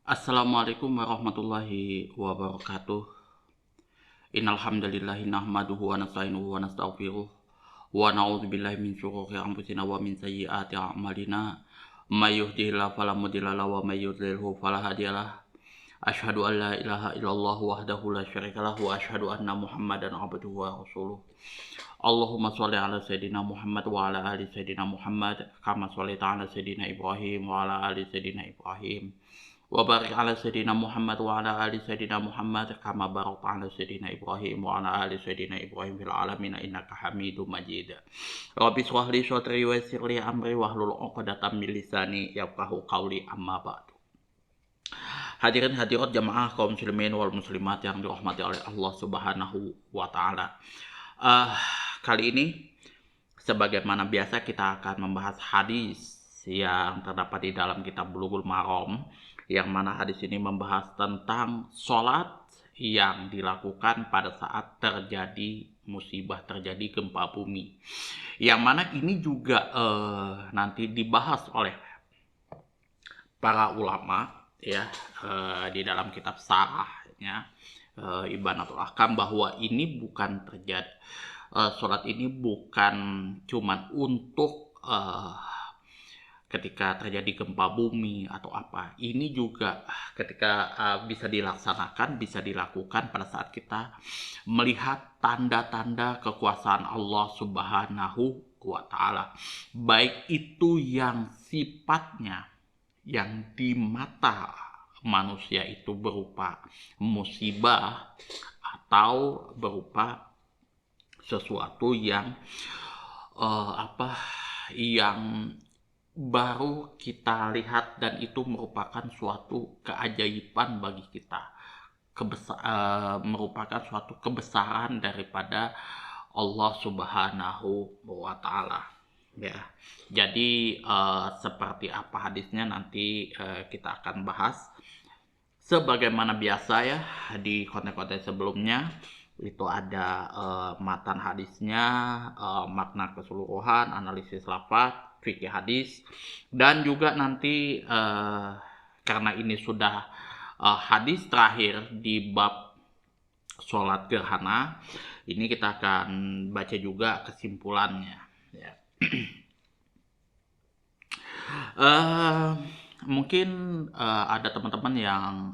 Assalamualaikum warahmatullahi wabarakatuh. Innal hamdalillahi nahmaduhu wa nasta'inuhu wa nastaghfiruh wa na'udzubillahi min syururi anfusina wa min sayyiati a'malina. May yahdihillahu fala mudilla lahu wa may yudlilhu fala hadiyalah. Asyhadu an la ilaha illallah wahdahu la syarikalah wa asyhadu anna Muhammadan abduhu wa rasuluh. Allahumma sholli ala sayyidina Muhammad wa ala ali sayyidina Muhammad kama shallaita ala sayyidina Ibrahim wa ala ali sayyidina Ibrahim. Wa barik ala sayyidina Muhammad wa ala ali sayyidina Muhammad kama barakta ala sayyidina Ibrahim wa ala ali sayyidina Ibrahim fil alamin innaka Hamidum Majid. Rabbi shrah li sadri wa yassir li amri wahlul 'uqdatam min lisani yafqahu qawli amma ba'du. Hadirin hadirat jamaah kaum muslimin wal muslimat yang dirahmati oleh Allah Subhanahu wa taala. Kali ini sebagaimana biasa kita akan membahas hadis yang terdapat di dalam kitab Bulughul Maram, yang mana hadis ini membahas tentang sholat yang dilakukan pada saat terjadi musibah, terjadi gempa bumi. Yang mana ini juga nanti dibahas oleh para ulama ya di dalam kitab Sarahnya Ibanatul Ahkam, bahwa ini bukan terjadi sholat ini bukan cuman untuk ketika terjadi gempa bumi atau apa. Ini juga ketika bisa dilaksanakan, bisa dilakukan pada saat kita melihat tanda-tanda kekuasaan Allah Subhanahu wa taala. Baik itu yang sifatnya yang di mata manusia itu berupa musibah atau berupa sesuatu yang yang baru kita lihat dan itu merupakan suatu keajaiban bagi kita, merupakan suatu kebesaran daripada Allah Subhanahu wa taala ya. Jadi seperti apa hadisnya nanti kita akan bahas sebagaimana biasa ya di konten-konten sebelumnya. Itu ada matan hadisnya, makna keseluruhan, analisis lafaz, fikih hadis, dan juga nanti karena ini sudah hadis terakhir di bab sholat gerhana, ini kita akan baca juga kesimpulannya ya. Mungkin ada teman-teman yang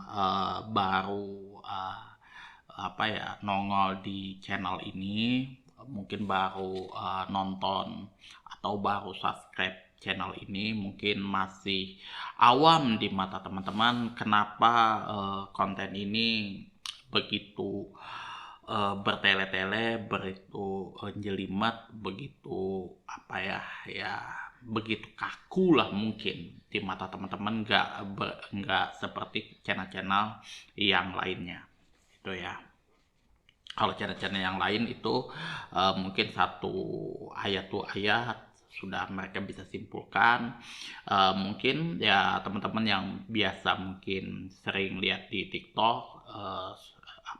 baru nongol di channel ini, mungkin baru nonton atau baru subscribe channel ini, mungkin masih awam di mata teman-teman kenapa konten ini begitu bertele-tele, begitu jelimet, begitu begitu kaku lah mungkin di mata teman-teman, nggak seperti channel-channel yang lainnya itu ya. Kalau channel-channel yang lain itu mungkin satu ayat sudah mereka bisa simpulkan. Mungkin ya teman-teman yang biasa mungkin sering lihat di TikTok,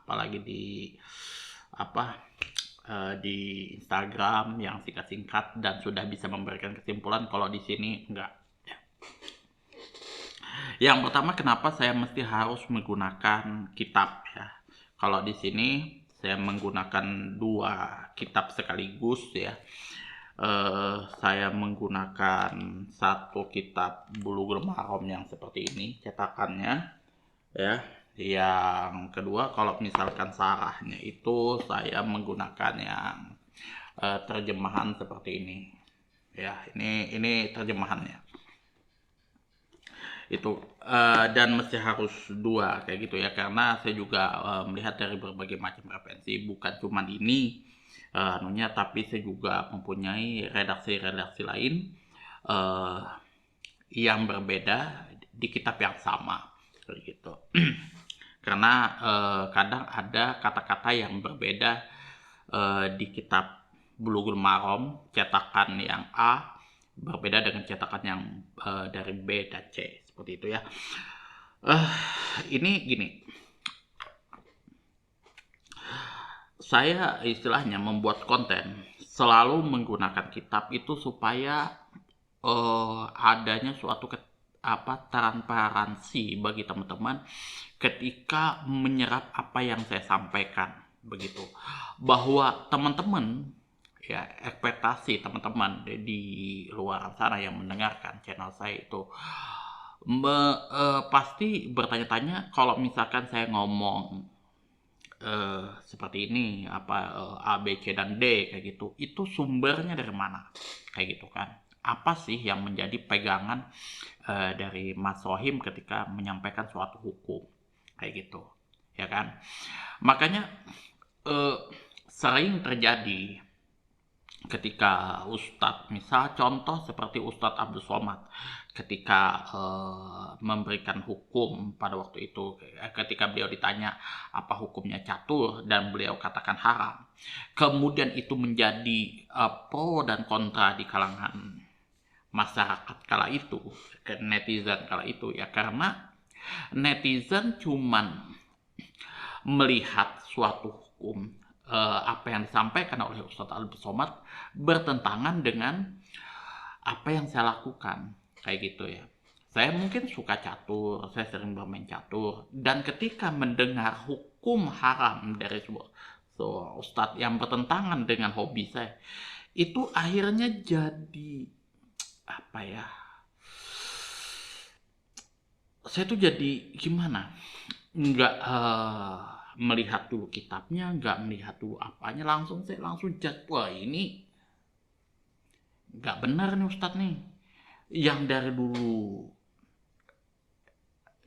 apalagi di Instagram yang singkat-singkat dan sudah bisa memberikan kesimpulan. Kalau di sini enggak. Yang pertama, kenapa saya mesti harus menggunakan kitab ya? Kalau di sini saya menggunakan dua kitab sekaligus ya. Saya menggunakan satu kitab Bulughul Maram yang seperti ini cetakannya ya. Yang kedua, kalau misalkan sarahnya itu saya menggunakan yang terjemahan seperti ini ya. Ini terjemahannya itu, dan mesti harus dua kayak gitu ya, karena saya juga melihat dari berbagai macam referensi, bukan cuma ini tapi saya juga mempunyai redaksi lain yang berbeda di kitab yang sama kayak gitu. Karena kadang ada kata-kata yang berbeda di kitab Bulughul Maram cetakan yang A berbeda dengan cetakan yang dari B dan C, seperti itu ya. Ini gini, saya istilahnya membuat konten selalu menggunakan kitab itu supaya adanya suatu transparansi bagi teman-teman ketika menyerap apa yang saya sampaikan, begitu. Bahwa teman-teman, ya, ekspektasi teman-teman di luar sana yang mendengarkan channel saya itu pasti bertanya-tanya kalau misalkan saya ngomong seperti ini, A, B, C, dan D kayak gitu, itu sumbernya dari mana, kayak gitu kan. Apa sih yang menjadi pegangan dari Mas Sohim ketika menyampaikan suatu hukum, kayak gitu, ya kan. Makanya sering terjadi ketika Ustadz, misal contoh seperti Ustadz Abdul Somad, ketika memberikan hukum pada waktu itu, ketika beliau ditanya apa hukumnya catur dan beliau katakan haram, kemudian itu menjadi pro dan kontra di kalangan masyarakat kala itu, netizen kala itu, ya, karena netizen cuman melihat suatu hukum, apa yang disampaikan oleh Ustadz Abdul Somad bertentangan dengan apa yang saya lakukan, kayak gitu ya. Saya mungkin suka catur, saya sering bermain catur, dan ketika mendengar hukum haram dari sebuah ustadz yang bertentangan dengan hobi saya, itu akhirnya jadi apa ya? Saya tuh jadi gimana? Nggak melihat dulu kitabnya, nggak melihat dulu apanya, saya langsung judge, wah ini nggak benar nih Ustadz nih. Yang dari dulu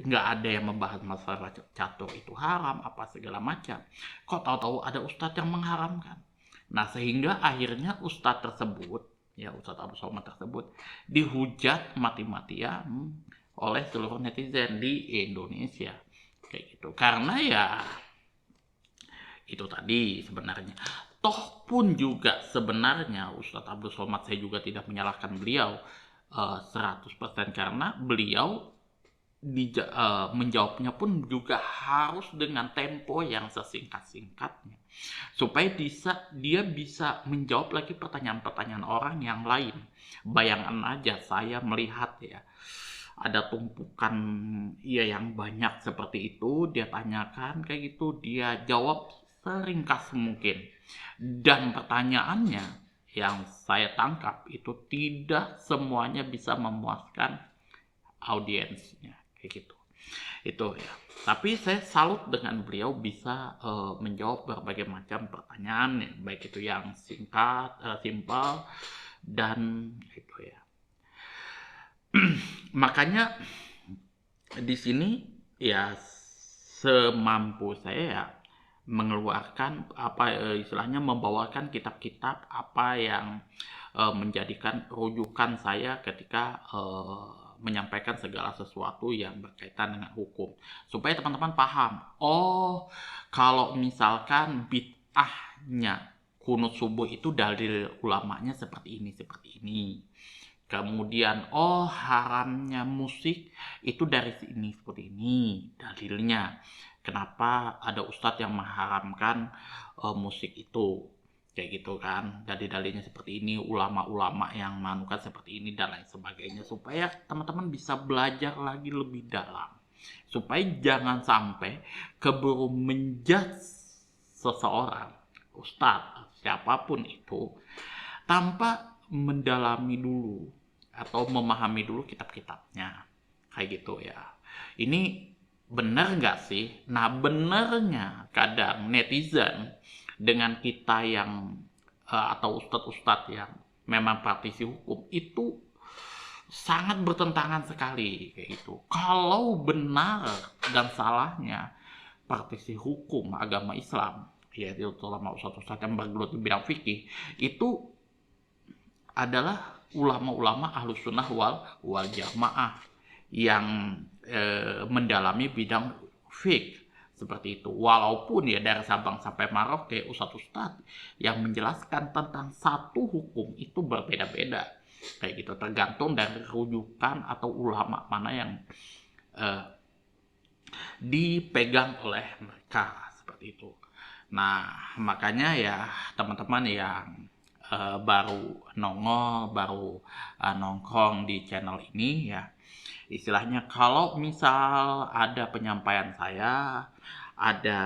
nggak ada yang membahas masalah catur itu haram, apa segala macam. Kok tahu-tahu ada Ustadz yang mengharamkan. Nah, sehingga akhirnya Ustadz tersebut, ya Ustadz Abu Somad tersebut, dihujat mati-matian oleh seluruh netizen di Indonesia. Kayak gitu. Karena ya itu tadi sebenarnya. Toh pun juga sebenarnya Ustadz Abdul Somad, saya juga tidak menyalahkan beliau 100%, karena beliau menjawabnya pun juga harus dengan tempo yang sesingkat-singkatnya, supaya dia bisa menjawab lagi pertanyaan-pertanyaan orang yang lain. Bayangkan aja saya melihat, ya, ada tumpukan yang banyak seperti itu, dia tanyakan kayak gitu, dia jawab seringkas mungkin, dan pertanyaannya yang saya tangkap itu tidak semuanya bisa memuaskan audiensnya, kayak gitu. Itu ya, tapi saya salut dengan beliau bisa menjawab berbagai macam pertanyaan, ya, baik itu yang singkat, simpel, dan itu ya. Makanya di sini ya semampu saya ya mengeluarkan istilahnya membawakan kitab-kitab apa yang menjadikan rujukan saya ketika menyampaikan segala sesuatu yang berkaitan dengan hukum, supaya teman-teman paham. Oh, kalau misalkan bid'ahnya kunut subuh itu dalil ulamanya seperti ini. Kemudian haramnya musik itu dari sini, seperti ini dalilnya. Kenapa ada ustadz yang mengharamkan musik itu, kayak gitu kan. Dari dalilnya seperti ini, ulama-ulama yang manukan seperti ini, dan lain sebagainya, supaya teman-teman bisa belajar lagi lebih dalam, supaya jangan sampai keburu menjudge seseorang, ustadz siapapun itu, tanpa mendalami dulu atau memahami dulu kitab-kitabnya, kayak gitu ya. Ini benar nggak sih? Nah, benernya kadang netizen dengan kita yang atau ustadz-ustadz yang memang praktisi hukum itu sangat bertentangan sekali, kayak gitu. Kalau benar dan salahnya praktisi hukum agama Islam, yaitu terutama ustadz-ustadz yang bergelut di bidang fikih, itu adalah ulama-ulama ahlus sunnah wal jamaah yang mendalami bidang fiqh seperti itu. Walaupun ya dari Sabang sampai Merauke ustadz-ustadz yang menjelaskan tentang satu hukum itu berbeda-beda, kayak gitu, tergantung dari rujukan atau ulama mana yang dipegang oleh mereka, seperti itu. Nah, makanya ya teman-teman yang baru nongol, baru nongkrong di channel ini, ya, Istilahnya kalau misal ada penyampaian saya, ada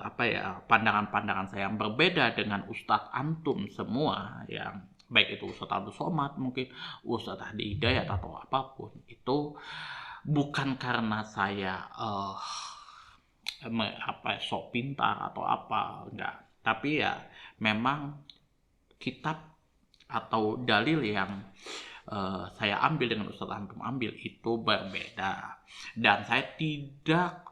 apa ya, pandangan-pandangan saya yang berbeda dengan Ustadz antum semua, yang baik itu Ustadz Abdul Somad, mungkin Ustadz Hadi Hidayat atau apapun, itu bukan karena saya apa sok pintar atau apa, enggak. Tapi ya memang kitab atau dalil yang saya ambil dengan Ustadz antum ambil itu berbeda, dan saya tidak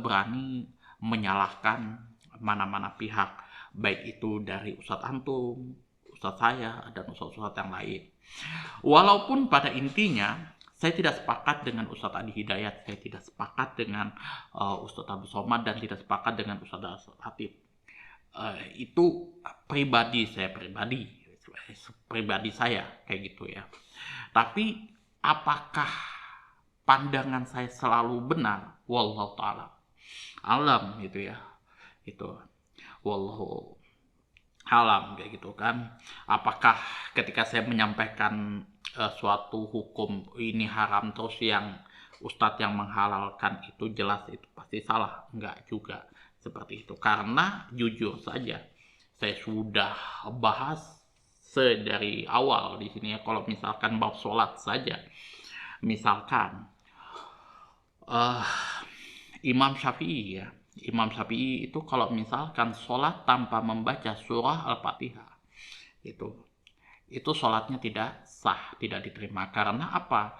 berani menyalahkan mana-mana pihak, baik itu dari Ustadz antum, Ustadz saya, dan Ustadz-Ustadz yang lain. Walaupun pada intinya saya tidak sepakat dengan Ustadz Adi Hidayat, saya tidak sepakat dengan Ustadz Abdul Somad, dan tidak sepakat dengan Ustadz Hatib. Itu pribadi saya kayak gitu ya. Tapi apakah pandangan saya selalu benar? Wallahu taala alam gitu ya. Itu wallahu alam kayak gitu kan. Apakah ketika saya menyampaikan suatu hukum ini haram, terus yang ustadz yang menghalalkan itu jelas itu pasti salah? Enggak juga seperti itu, karena jujur saja saya sudah bahas dari awal di sini ya. Kalau misalkan bab sholat saja, misalkan Imam Syafi'i ya, Imam Syafi'i itu kalau misalkan sholat tanpa membaca surah Al-Fatihah, itu sholatnya tidak sah, tidak diterima. Karena apa?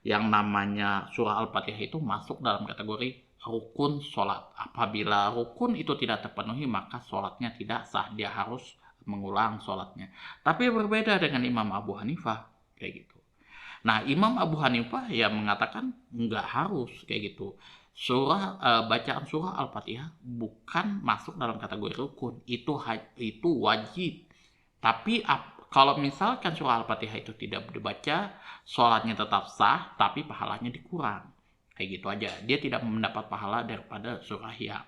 Yang namanya surah Al-Fatihah itu masuk dalam kategori rukun sholat. Apabila rukun itu tidak terpenuhi, maka sholatnya tidak sah, dia harus mengulang sholatnya. Tapi berbeda dengan Imam Abu Hanifah kayak gitu. Nah, Imam Abu Hanifah ya mengatakan nggak harus kayak gitu. Bacaan surah Al-Fatihah bukan masuk dalam kategori rukun, itu wajib. Tapi kalau misalkan surah Al-Fatihah itu tidak dibaca, sholatnya tetap sah, tapi pahalanya dikurang. Kayak gitu aja. Dia tidak mendapat pahala daripada surah yang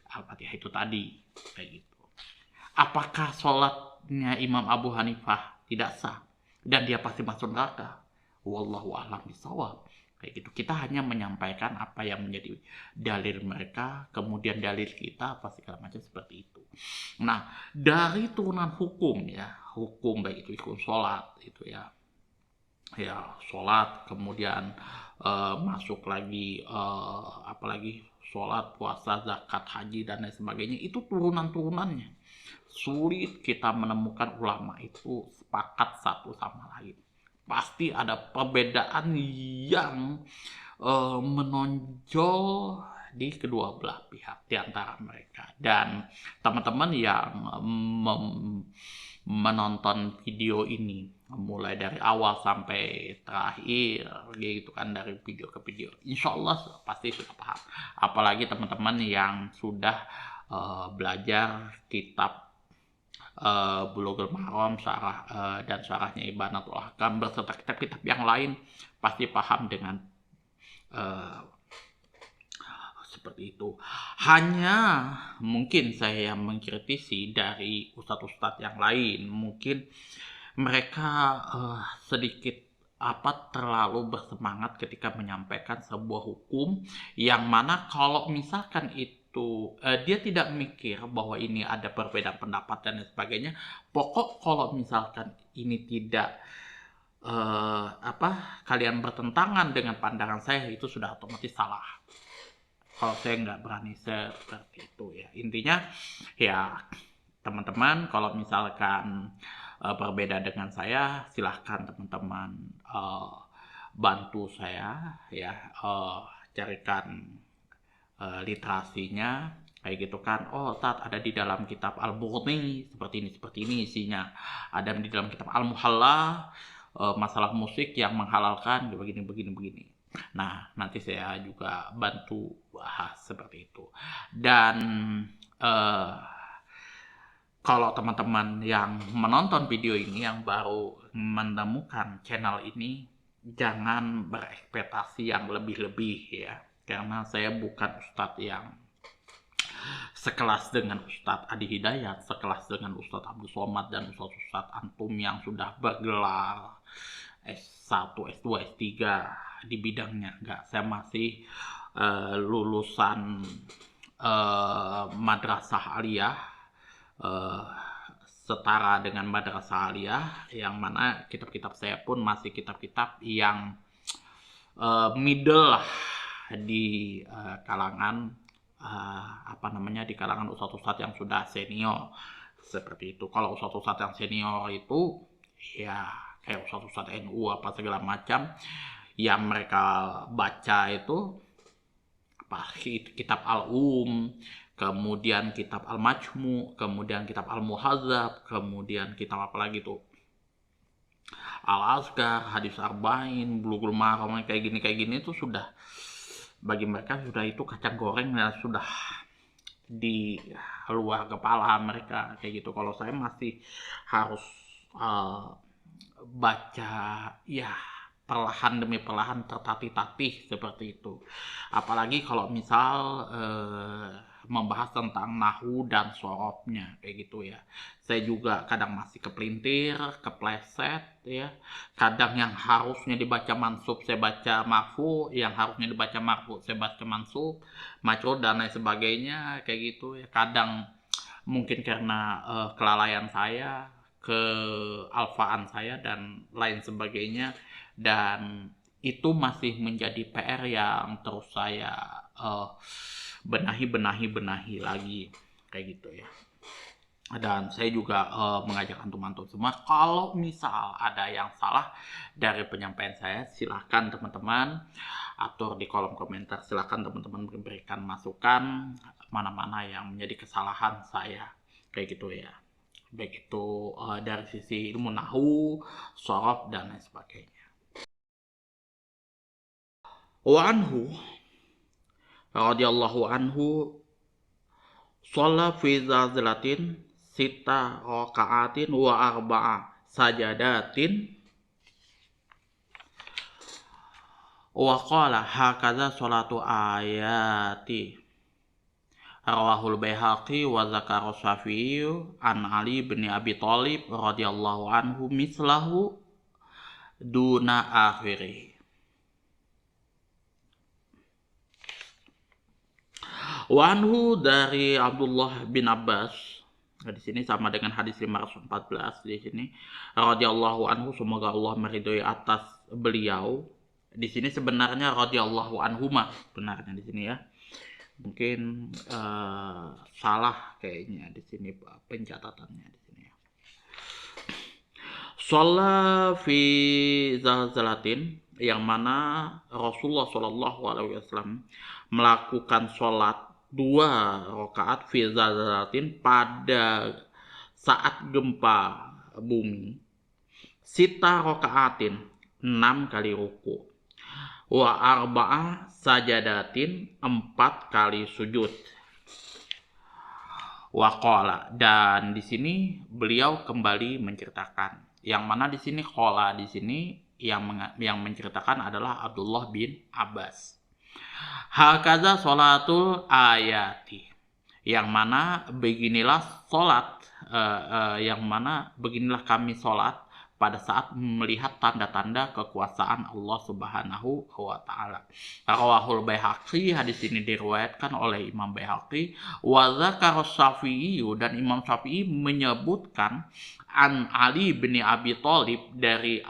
Al-Fatihah itu tadi. Kayak gitu. Apakah sholatnya Imam Abu Hanifah tidak sah dan dia pasti masuk neraka? Wallahu a'lam bishawab. Kayak gitu. Kita hanya menyampaikan apa yang menjadi dalil mereka, kemudian dalil kita apa segala macam seperti itu. Nah, dari turunan hukum ya, hukum baik itu hukum sholat itu ya, sholat, kemudian masuk lagi apalagi sholat, puasa, zakat, haji dan lain sebagainya, itu turunan-turunannya. Sulit kita menemukan ulama itu sepakat satu sama lain. Pasti ada perbedaan yang menonjol di kedua belah pihak di antara mereka. Dan teman-teman yang menonton video ini mulai dari awal sampai terakhir gitu kan, dari video ke video, insya Allah pasti sudah paham. Apalagi teman-teman yang sudah belajar kitab Bulughul Maram dan syarahnya Ibanatul Ahkam beserta kitab-kitab yang lain, pasti paham dengan seperti itu. Hanya mungkin saya mengkritisi dari ustadz-ustadz yang lain, mungkin mereka sedikit terlalu bersemangat ketika menyampaikan sebuah hukum yang mana kalau misalkan itu dia tidak mikir bahwa ini ada perbedaan pendapat dan sebagainya. Pokok kalau misalkan ini tidak kalian bertentangan dengan pandangan saya, itu sudah otomatis salah. Kalau saya nggak berani seperti itu ya. Intinya ya teman-teman, kalau misalkan berbeda dengan saya, silahkan teman-teman bantu saya ya, carikan literasinya kayak gitu kan. Oh, Tat, ada di dalam kitab Al-Mughni seperti ini isinya. Ada di dalam kitab Al-Muhalla masalah musik yang menghalalkan begini. Nah, nanti saya juga bantu bahas seperti itu. Dan kalau teman-teman yang menonton video ini yang baru menemukan channel ini, jangan berekspektasi yang lebih-lebih ya. Karena saya bukan ustadz yang sekelas dengan Ustadz Adi Hidayat, sekelas dengan Ustadz Abdul Somad dan Ustadz-Ustadz antum yang sudah bergelar S1, S2, S3 di bidangnya. Enggak, saya masih lulusan madrasah aliyah, eh, setara dengan madrasah aliyah, yang mana kitab-kitab saya pun masih kitab-kitab yang middle lah di kalangan di kalangan ustadz-ustadz yang sudah senior seperti itu. Kalau ustadz-ustadz yang senior itu ya kayak ustadz-ustadz NU apa segala macam yang mereka baca itu kitab kemudian kitab Al-Majmu, kemudian kitab Al-Muhadzab, kemudian kitab apa lagi tuh, Al-Azkar, Hadis Arba'in, Bulughul Maram, kayak gini tuh sudah bagi mereka sudah itu kacang goreng dan sudah di luar kepala mereka kayak gitu. Kalau saya masih harus baca ya perlahan demi perlahan, tertatih-tatih seperti itu. Apalagi kalau misal membahas tentang nahu dan sorobnya kayak gitu ya. Saya juga kadang masih kepelintir, kepleset ya. Kadang yang harusnya dibaca mansub saya baca marfu, yang harusnya dibaca marfu saya baca mansub, macro dan lain sebagainya kayak gitu ya. Kadang mungkin karena kelalaian saya, kealfaan saya dan lain sebagainya, dan itu masih menjadi PR yang terus saya benahi lagi kayak gitu ya. Dan saya juga mengajak antum-antum semua, kalau misal ada yang salah dari penyampaian saya, silahkan teman-teman atur di kolom komentar. Silahkan teman-teman memberikan masukan mana-mana yang menjadi kesalahan saya kayak gitu ya, baik itu dari sisi ilmu nahu, shorof dan lain sebagainya. Wa anhu radhiyallahu anhu shalla fi zalzalatin sita raka'atin wa arba'a sajadatin wa qala hakaza sholatu ayati. Rawahul Baihaqi wa zakara Syafi'i an Ali bin Abi Thalib radhiyallahu anhu mislahu duna akhirih. Wa anhu dari Abdullah bin Abbas, di sini sama dengan hadis 514 di sini, radhiyallahu anhu, semoga Allah meridhoi atas beliau. Di sini sebenarnya radhiyallahu anhuma benarnya di sini ya. Mungkin salah kayaknya di sini pencatatannya di sini ya. Shalla fi zalzalatin, yang mana Rasulullah Shallallahu Alaihi Wasallam melakukan sholat 2 rakaat fi zalzalatin pada saat gempa bumi, sita rakaatin 6 kali ruku, wa arba'ah sajadatin 4 kali sujud. Wa qala, dan di sini beliau kembali menceritakan, yang mana di sini qala di sini yang menceritakan adalah Abdullah bin Abbas. Hakaza sholatul ayati, yang mana beginilah sholat, yang mana beginilah kami sholat pada saat melihat tanda-tanda kekuasaan Allah Subhanahu wa Ta'ala. Rawahul Baihaqi, hadis ini diriwayatkan oleh Imam Baihaqi. Wa zakara Syafi'i, dan Imam Syafi'i menyebutkan an Ali bin Abi Thalib dari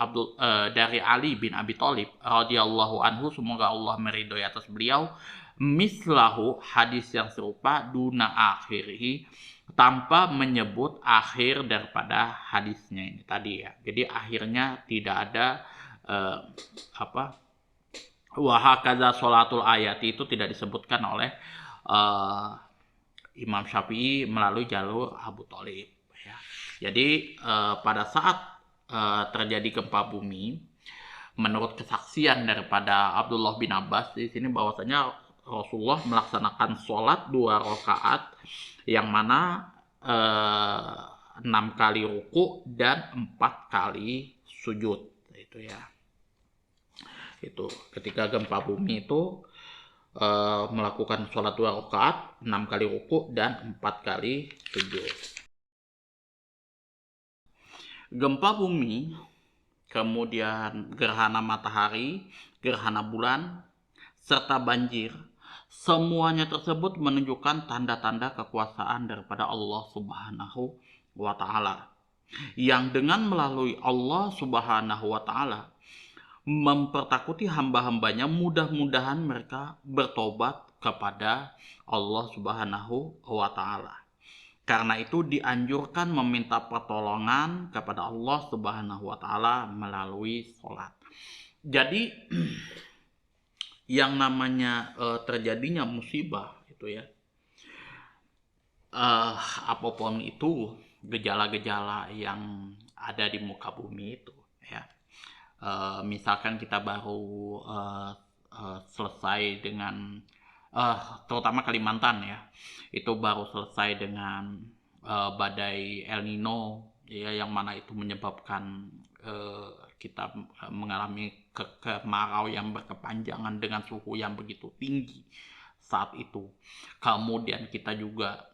Ali bin Abi Thalib radhiyallahu anhu, semoga Allah meridhoi atas beliau, mislahu, hadis yang serupa, duna akhirih, tanpa menyebut akhir daripada hadisnya ini tadi ya. Jadi akhirnya tidak ada wa hakaza sholatul ayati, itu tidak disebutkan oleh Imam Syafi'i melalui jalur Abu Thalib ya. Jadi pada saat terjadi gempa bumi, menurut kesaksian daripada Abdullah bin Abbas di sini, bahwasanya Rasulullah melaksanakan sholat 2 rakaat yang mana 6 kali ruku dan 4 kali sujud itu ya. Itu ketika gempa bumi itu melakukan sholat 2 rakaat, 6 kali ruku dan 4 kali sujud. Gempa bumi kemudian gerhana matahari, gerhana bulan, serta banjir. Semuanya tersebut menunjukkan tanda-tanda kekuasaan daripada Allah Subhanahu wa Ta'ala, yang dengan melalui Allah Subhanahu wa Ta'ala mempertakuti hamba-hambanya, mudah-mudahan mereka bertobat kepada Allah Subhanahu wa Ta'ala. Karena itu dianjurkan meminta pertolongan kepada Allah Subhanahu wa Ta'ala melalui sholat. Jadi yang namanya terjadinya musibah itu ya, apapun itu gejala-gejala yang ada di muka bumi itu ya. Misalkan kita baru selesai dengan terutama Kalimantan ya, itu baru selesai dengan badai El Nino ya, yang mana itu menyebabkan kita mengalami kemarau yang berkepanjangan dengan suhu yang begitu tinggi saat itu. Kemudian kita juga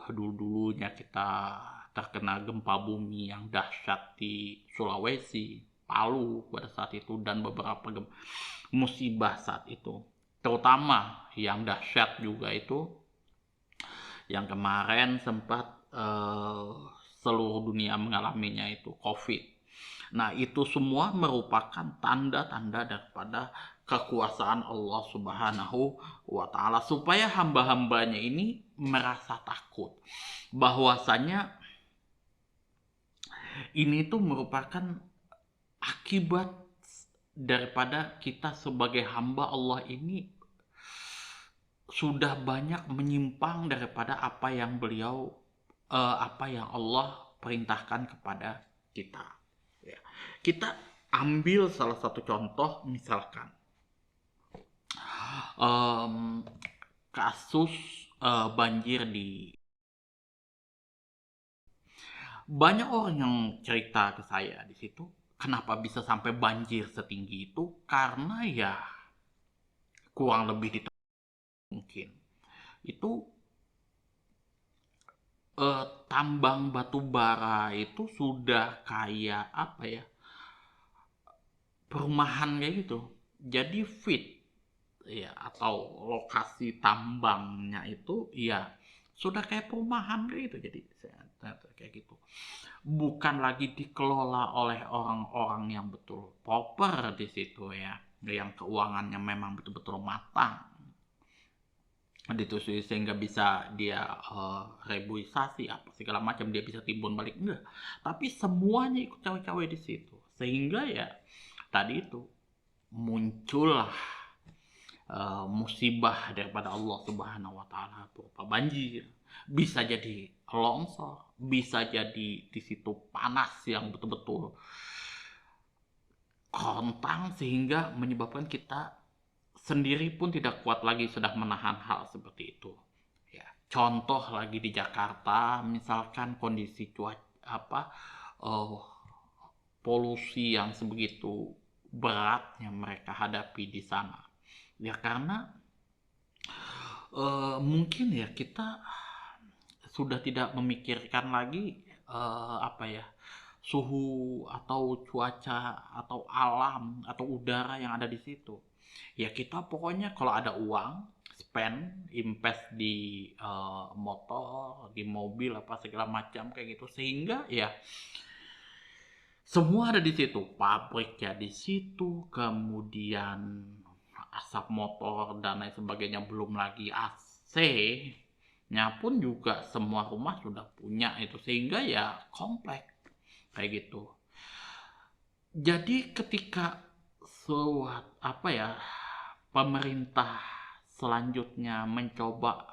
dulu-dulunya kita terkena gempa bumi yang dahsyat di Sulawesi, Palu pada saat itu, dan beberapa musibah saat itu. Terutama yang dahsyat juga itu yang kemarin sempat seluruh dunia mengalaminya, itu COVID. Nah, itu semua merupakan tanda-tanda daripada kekuasaan Allah Subhanahu wa Ta'ala, supaya hamba-hambanya ini merasa takut bahwasanya ini tuh merupakan akibat daripada kita sebagai hamba Allah ini sudah banyak menyimpang daripada apa yang Allah perintahkan kepada kita. Ya. Kita ambil salah satu contoh, misalkan kasus banjir di, banyak orang yang cerita ke saya di situ, kenapa bisa sampai banjir setinggi itu, karena ya kurang lebih di mungkin itu tambang batu bara itu sudah kayak apa ya, perumahan kayak gitu. Jadi fit ya, atau lokasi tambangnya itu ya sudah kayak perumahan kayak gitu. Jadi kayak gitu, bukan lagi dikelola oleh orang-orang yang betul proper di situ ya, yang keuangannya memang betul-betul matang ditusui, sehingga bisa dia reboisasi apa segala macam, dia bisa timbun balik, enggak, tapi semuanya ikut cawe-cawe di situ, sehingga ya tadi itu muncullah musibah daripada Allah Subhanahu wa Ta'ala berupa banjir, bisa jadi longsor, bisa jadi di situ panas yang betul-betul kontang, sehingga menyebabkan kita sendiri pun tidak kuat lagi sedang menahan hal seperti itu. Ya, contoh lagi di Jakarta, misalkan kondisi polusi yang sebegitu beratnya mereka hadapi di sana. Ya karena mungkin ya kita sudah tidak memikirkan lagi suhu atau cuaca atau alam atau udara yang ada di situ. Ya kita pokoknya kalau ada uang, invest di motor, di mobil apa segala macam kayak gitu, sehingga ya semua ada di situ, pabriknya di situ, kemudian asap motor dan lain sebagainya, belum lagi AC-nya pun juga semua rumah sudah punya itu, sehingga ya komplek kayak gitu. Jadi ketika pemerintah selanjutnya mencoba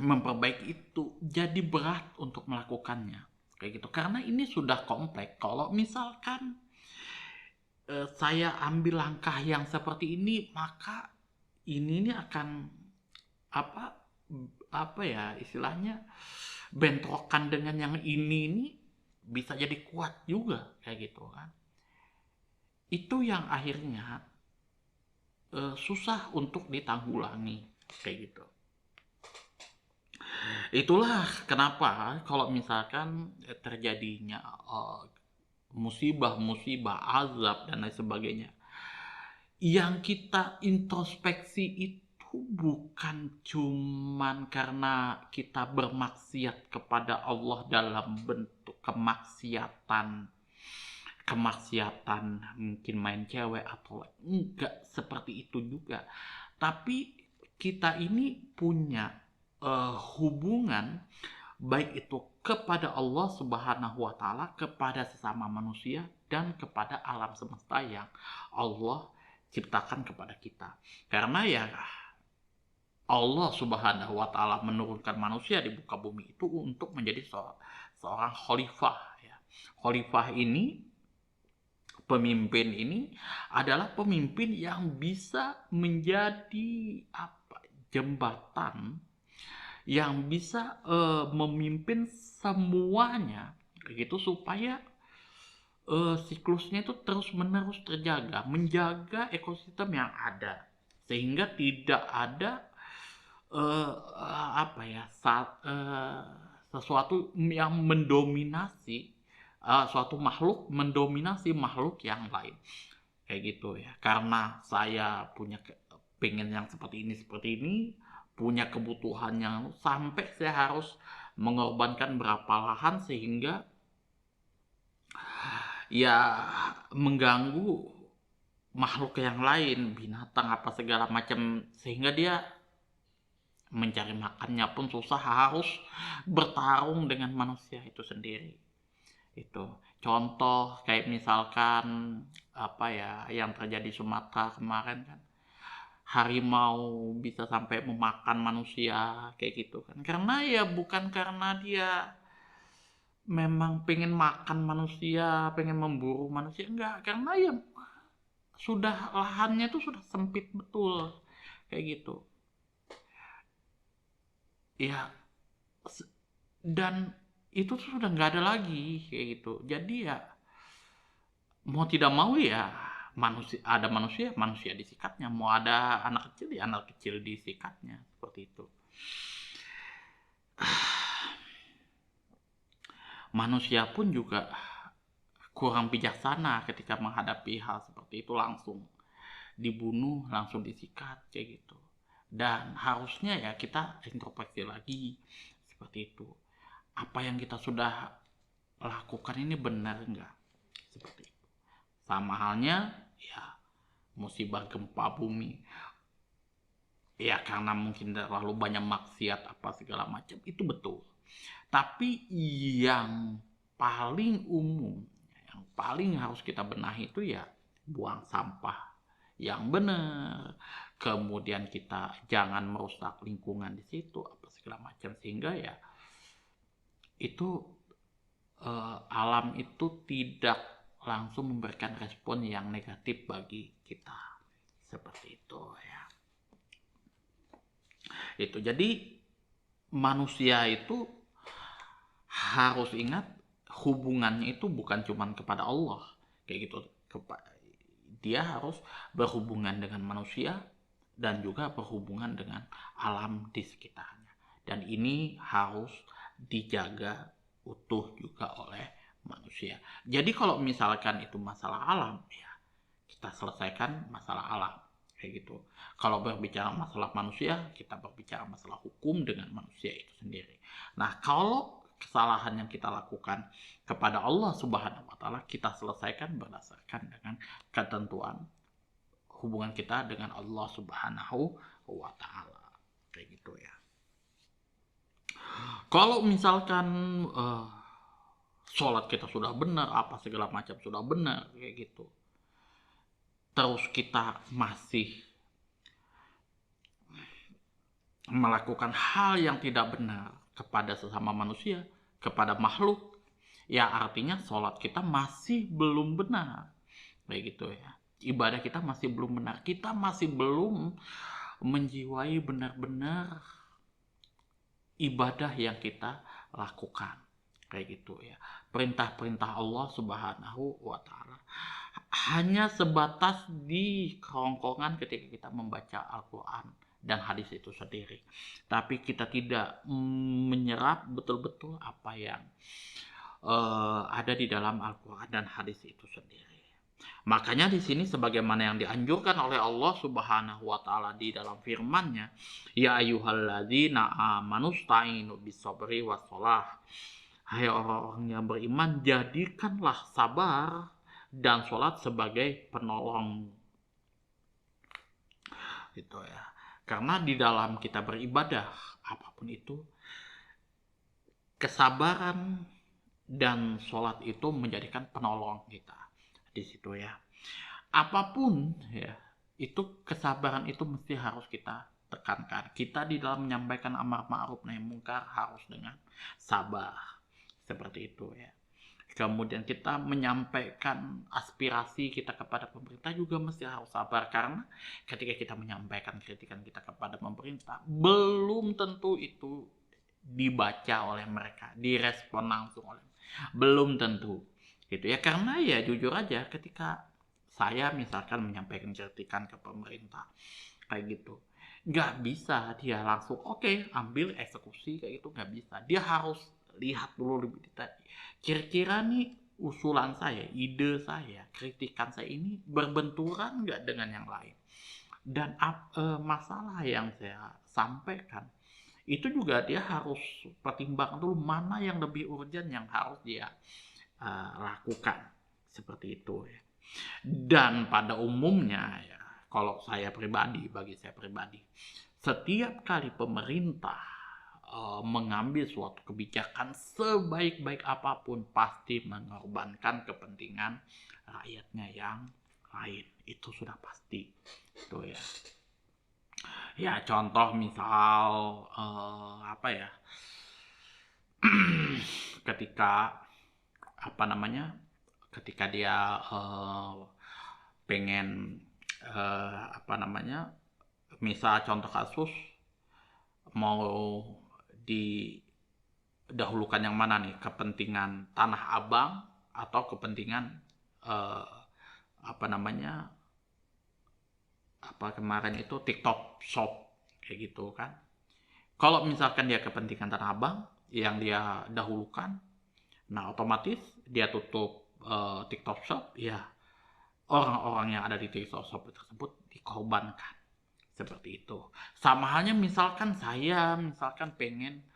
memperbaiki itu, jadi berat untuk melakukannya kayak gitu, karena ini sudah kompleks. Kalau misalkan saya ambil langkah yang seperti ini, maka ini akan istilahnya bentrokan dengan yang ini bisa jadi kuat juga kayak gitu kan. Itu yang akhirnya susah untuk ditanggulangi kayak gitu. Itulah kenapa kalau misalkan terjadinya musibah-musibah, azab dan lain sebagainya. Yang kita introspeksi itu bukan cuman karena kita bermaksiat kepada Allah dalam bentuk kemaksiatan mungkin main cewek atau enggak seperti itu juga, tapi kita ini punya hubungan baik itu kepada Allah Subhanahu wa taala, kepada sesama manusia dan kepada alam semesta yang Allah ciptakan kepada kita. Karena ya Allah Subhanahu wa taala menurunkan manusia di muka bumi itu untuk menjadi seorang khalifah ya. Khalifah ini, pemimpin ini adalah pemimpin yang bisa menjadi jembatan yang bisa memimpin semuanya gitu supaya siklusnya itu terus menerus terjaga, menjaga ekosistem yang ada sehingga tidak ada sesuatu yang mendominasi suatu makhluk mendominasi makhluk yang lain kayak gitu ya. Karena saya punya pengen yang seperti ini, punya kebutuhan yang sampai saya harus mengorbankan berapa lahan sehingga ya mengganggu makhluk yang lain, binatang apa segala macam, sehingga dia mencari makannya pun susah, harus bertarung dengan manusia itu sendiri. Itu contoh kayak misalkan yang terjadi Sumatera kemarin kan, harimau bisa sampai memakan manusia kayak gitu kan, karena ya bukan karena dia memang pengen makan manusia, pengen memburu manusia, enggak, karena ya sudah lahannya itu sudah sempit betul kayak gitu ya. Dan itu tuh sudah nggak ada lagi kayak gitu. Jadi ya mau tidak mau ya manusia disikatnya, mau ada anak kecil disikatnya seperti itu. Manusia pun juga kurang bijaksana ketika menghadapi hal seperti itu, langsung dibunuh, langsung disikat kayak gitu. Dan harusnya ya kita introspeksi lagi seperti itu. Apa yang kita sudah lakukan ini benar enggak? Seperti itu. Sama halnya ya musibah gempa bumi. Ya karena mungkin terlalu banyak maksiat apa segala macam, itu betul. Tapi yang paling umum, yang paling harus kita benahi itu ya buang sampah yang benar. Kemudian kita jangan merusak lingkungan di situ apa segala macam, sehingga ya itu alam itu tidak langsung memberikan respon yang negatif bagi kita seperti itu ya. Itu jadi manusia itu harus ingat hubungannya itu bukan cuma kepada Allah kayak gitu. Dia harus berhubungan dengan manusia dan juga berhubungan dengan alam di sekitarnya, dan ini harus dijaga utuh juga oleh manusia. Jadi kalau misalkan itu masalah alam ya kita selesaikan masalah alam kayak gitu. Kalau berbicara masalah manusia, kita berbicara masalah hukum dengan manusia itu sendiri. Nah, kalau kesalahan yang kita lakukan kepada Allah Subhanahu wa taala, kita selesaikan berdasarkan dengan ketentuan hubungan kita dengan Allah Subhanahu wa taala. Kayak gitu ya. Kalau misalkan sholat kita sudah benar, apa segala macam sudah benar kayak gitu, terus kita masih melakukan hal yang tidak benar kepada sesama manusia, kepada makhluk, ya artinya sholat kita masih belum benar kayak gitu ya. Ibadah kita masih belum benar, kita masih belum menjiwai benar-benar ibadah yang kita lakukan kayak gitu ya. Perintah-perintah Allah Subhanahu wa taala hanya sebatas di kerongkongan ketika kita membaca Al-Quran dan hadis itu sendiri, tapi kita tidak menyerap betul-betul apa yang ada di dalam Al-Quran dan hadis itu sendiri. Makanya di sini sebagaimana yang dianjurkan oleh Allah Subhanahu wa taala di dalam firman-Nya, ya ayyuhalladzina amanu sta'inu bis-sabri was-shalah. Hai orang-orang yang beriman, jadikanlah sabar dan sholat sebagai penolong. Gitu ya. Karena di dalam kita beribadah apapun itu, kesabaran dan sholat itu menjadikan penolong kita di situ ya. Apapun ya, itu kesabaran itu mesti harus kita tekankan. Kita di dalam menyampaikan amar ma'ruf nahi munkar harus dengan sabar. Seperti itu ya. Kemudian kita menyampaikan aspirasi kita kepada pemerintah juga mesti harus sabar, karena ketika kita menyampaikan kritikan kita kepada pemerintah, belum tentu itu dibaca oleh mereka, direspon langsung oleh mereka. Belum tentu gitu ya, karena ya jujur aja ketika saya misalkan menyampaikan kritikan ke pemerintah kayak gitu, nggak bisa dia langsung oke, ambil eksekusi kayak gitu, nggak bisa. Dia harus lihat dulu lebih detail, kira-kira nih usulan saya, ide saya, kritikan saya ini berbenturan nggak dengan yang lain, dan masalah yang saya sampaikan itu juga dia harus pertimbangkan dulu mana yang lebih urgent yang harus dia lakukan, seperti itu ya. Dan pada umumnya ya, kalau bagi saya pribadi, setiap kali pemerintah mengambil suatu kebijakan sebaik-baik apapun pasti mengorbankan kepentingan rakyatnya yang lain, itu sudah pasti itu ya. Ya contoh misal apa ya, ketika ketika dia pengen misal contoh kasus mau didahulukan yang mana nih, kepentingan Tanah Abang atau kepentingan kemarin itu TikTok Shop kayak gitu kan. Kalau misalkan dia kepentingan Tanah Abang yang dia dahulukan, nah otomatis dia tutup TikTok Shop, ya orang-orang yang ada di TikTok Shop tersebut dikorbankan. Seperti itu. Sama halnya misalkan saya pengen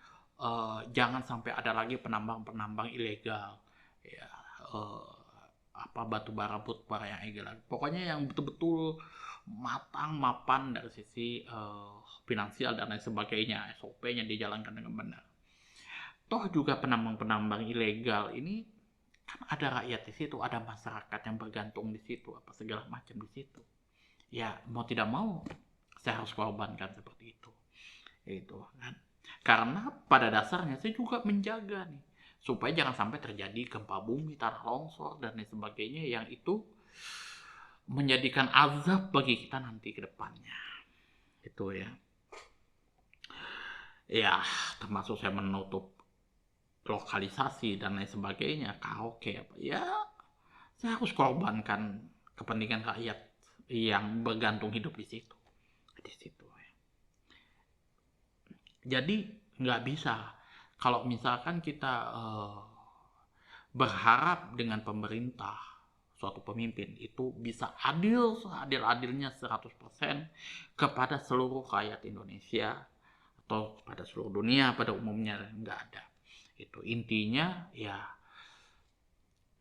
jangan sampai ada lagi penambang-penambang ilegal ya, batu bara yang ilegal. Pokoknya yang betul-betul mapan dari sisi finansial dan lain sebagainya, SOP-nya dijalankan dengan benar. Toh juga penambang-penambang ilegal ini kan ada rakyat di situ, ada masyarakat yang bergantung di situ, apa segala macam di situ. Ya mau tidak mau saya harus korbankan seperti itu kan. Karena pada dasarnya saya juga menjaga nih supaya jangan sampai terjadi gempa bumi, tanah longsor dan lain sebagainya yang itu menjadikan azab bagi kita nanti ke depannya. Itu ya. Ya, termasuk saya menutup lokalisasi dan lain sebagainya, karaoke ya. Saya harus korbankan kepentingan rakyat yang bergantung hidup di situ. Ya. Jadi nggak bisa kalau misalkan kita berharap dengan pemerintah, suatu pemimpin itu bisa adil-adilnya 100% kepada seluruh rakyat Indonesia atau kepada seluruh dunia pada umumnya, nggak ada. Itu intinya ya,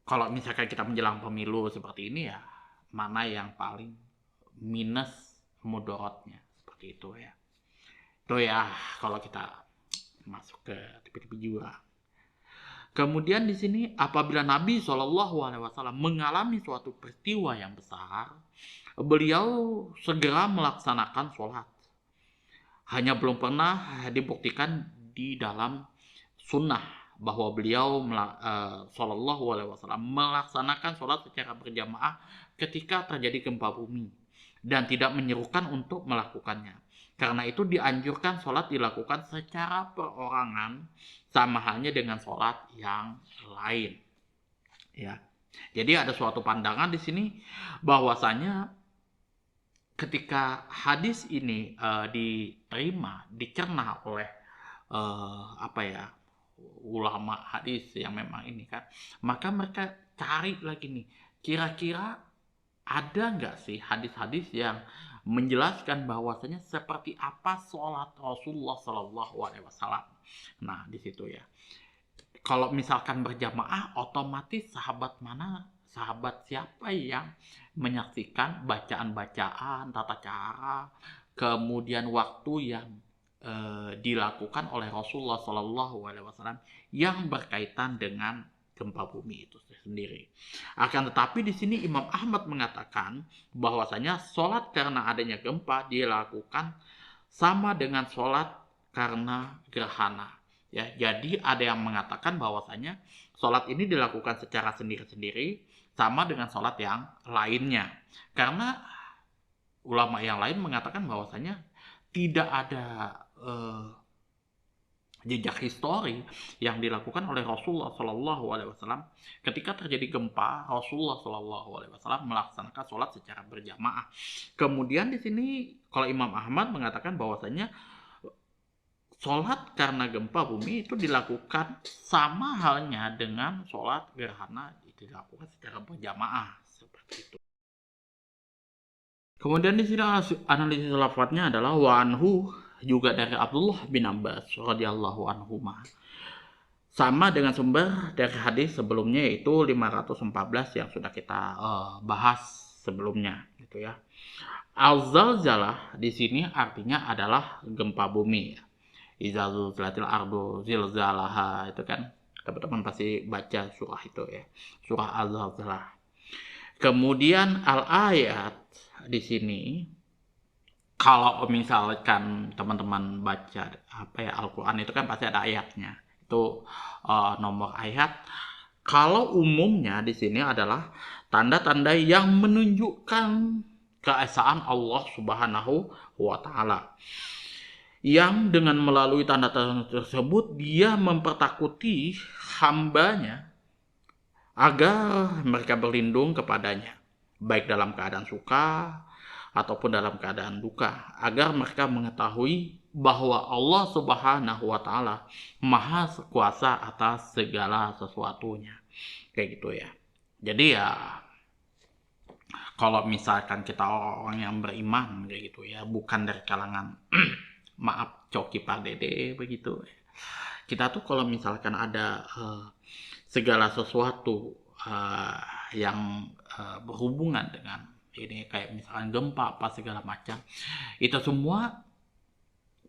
kalau misalkan kita menjelang pemilu seperti ini ya, mana yang paling minus mudaratnya, seperti itu ya. Itu ya kalau kita masuk ke TV jurang. Kemudian di sini apabila Nabi SAW mengalami suatu peristiwa yang besar, beliau segera melaksanakan sholat. Hanya belum pernah dibuktikan di dalam sunnah bahwa beliau SAW melaksanakan sholat secara berjamaah ketika terjadi gempa bumi dan tidak menyerukan untuk melakukannya. Karena itu dianjurkan sholat dilakukan secara perorangan, sama halnya dengan sholat yang lain. Ya, jadi ada suatu pandangan di sini bahwasanya ketika hadis ini diterima, dicerna oleh ulama hadis yang memang ini kan, maka mereka cari lagi nih, kira-kira ada nggak sih hadis-hadis yang menjelaskan bahwasanya seperti apa sholat Rasulullah Shallallahu Alaihi Wasallam. Nah di situ ya. Kalau misalkan berjamaah, otomatis sahabat siapa yang menyaksikan bacaan-bacaan, tata cara, kemudian waktu yang dilakukan oleh Rasulullah Shallallahu Alaihi Wasallam yang berkaitan dengan gempa bumi itu sendiri. Akan tetapi di sini Imam Ahmad mengatakan bahwasanya sholat karena adanya gempa dilakukan sama dengan sholat karena gerhana. Ya, jadi ada yang mengatakan bahwasanya sholat ini dilakukan secara sendiri-sendiri sama dengan sholat yang lainnya. Karena ulama yang lain mengatakan bahwasanya tidak ada jejak histori yang dilakukan oleh Rasulullah Shallallahu Alaihi Wasallam ketika terjadi gempa. Rasulullah Shallallahu Alaihi Wasallam melaksanakan sholat secara berjamaah. Kemudian di sini kalau Imam Ahmad mengatakan bahwasanya sholat karena gempa bumi itu dilakukan sama halnya dengan sholat gerhana dilakukan secara berjamaah seperti itu. Kemudian di sini analisis lafadznya adalah wa anhu, juga dari Abdullah bin Abbas radhiyallahu anhuma. Sama dengan sumber dari hadis sebelumnya yaitu 514 yang sudah kita bahas sebelumnya gitu ya. Al-zalzalah di sini artinya adalah gempa bumi. Iza zulzilatil ardu zilzalaha, itu kan teman-teman pasti baca surah itu ya. Surah Al-Zalzalah. Kemudian al-ayat di sini, kalau misalkan teman-teman baca Al-Quran itu kan pasti ada ayatnya. Itu nomor ayat. Kalau umumnya di sini adalah tanda-tanda yang menunjukkan keesaan Allah Subhanahu wa Ta'ala. Yang dengan melalui tanda-tanda tersebut dia mempertakuti hambanya agar mereka berlindung kepadanya, baik dalam keadaan suka ataupun dalam keadaan duka, agar mereka mengetahui bahwa Allah Subhanahu wa Ta'ala Maha Kuasa atas segala sesuatunya. Kayak gitu ya. Jadi ya, kalau misalkan kita orang yang beriman kayak gitu ya, bukan dari kalangan maaf coki padede begitu. Kita tuh kalau misalkan ada segala sesuatu yang berhubungan dengan ini, kayak misalkan gempa apa segala macam, itu semua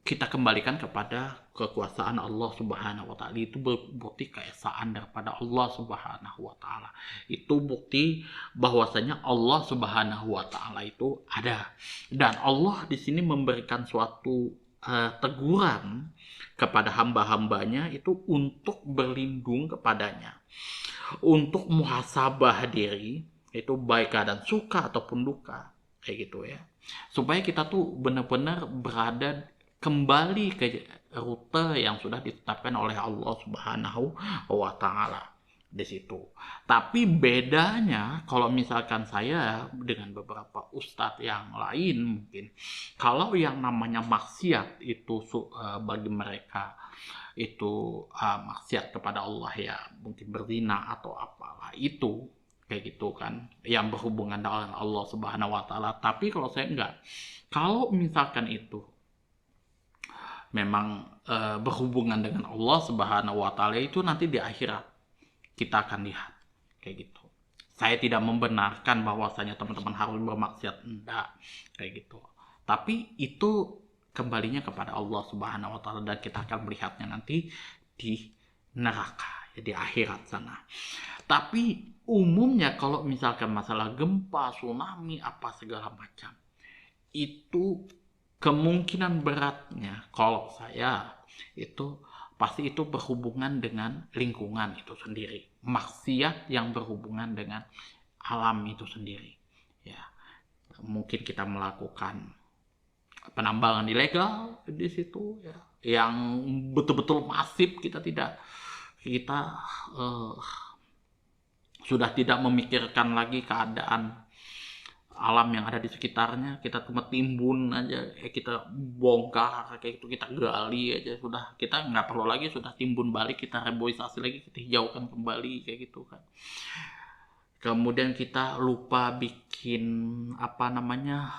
kita kembalikan kepada kekuasaan Allah Subhanahu wa Ta'ala. Itu bukti keesaan daripada Allah Subhanahu wa Ta'ala. Itu bukti bahwasanya Allah Subhanahu wa Ta'ala itu ada. Dan Allah di sini memberikan suatu teguran kepada hamba-hambanya itu untuk berlindung kepadanya, untuk muhasabah diri, itu baik keadaan suka ataupun duka kayak gitu ya, supaya kita tuh benar-benar berada kembali ke rute yang sudah ditetapkan oleh Allah Subhanahu wa Ta'ala di situ. Tapi bedanya kalau misalkan saya dengan beberapa ustadz yang lain, mungkin kalau yang namanya maksiat itu bagi mereka itu maksiat kepada Allah ya, mungkin berzina atau apalah itu kayak gitu kan, yang berhubungan dengan Allah Subhanahu wa Ta'ala. Tapi kalau saya enggak, kalau misalkan itu memang berhubungan dengan Allah Subhanahu wa Ta'ala, itu nanti di akhirat kita akan lihat kayak gitu. Saya tidak membenarkan bahwasanya teman-teman harus bermaksiat, enggak kayak gitu. Tapi itu kembalinya kepada Allah Subhanahu wa Ta'ala, dan kita akan melihatnya nanti di neraka, di akhirat sana. Tapi umumnya kalau misalkan masalah gempa, tsunami, apa segala macam, itu kemungkinan beratnya kalau saya itu pasti itu berhubungan dengan lingkungan itu sendiri, maksiat yang berhubungan dengan alam itu sendiri ya. Mungkin kita melakukan penambangan ilegal di situ ya, yang betul-betul masif, kita sudah tidak memikirkan lagi keadaan alam yang ada di sekitarnya, kita cuma timbun aja, kita bongkar kayak gitu, kita gali aja sudah, kita nggak perlu lagi sudah timbun balik, kita reboisasi lagi, kita hijaukan kembali kayak gitu kan. Kemudian kita lupa bikin apa namanya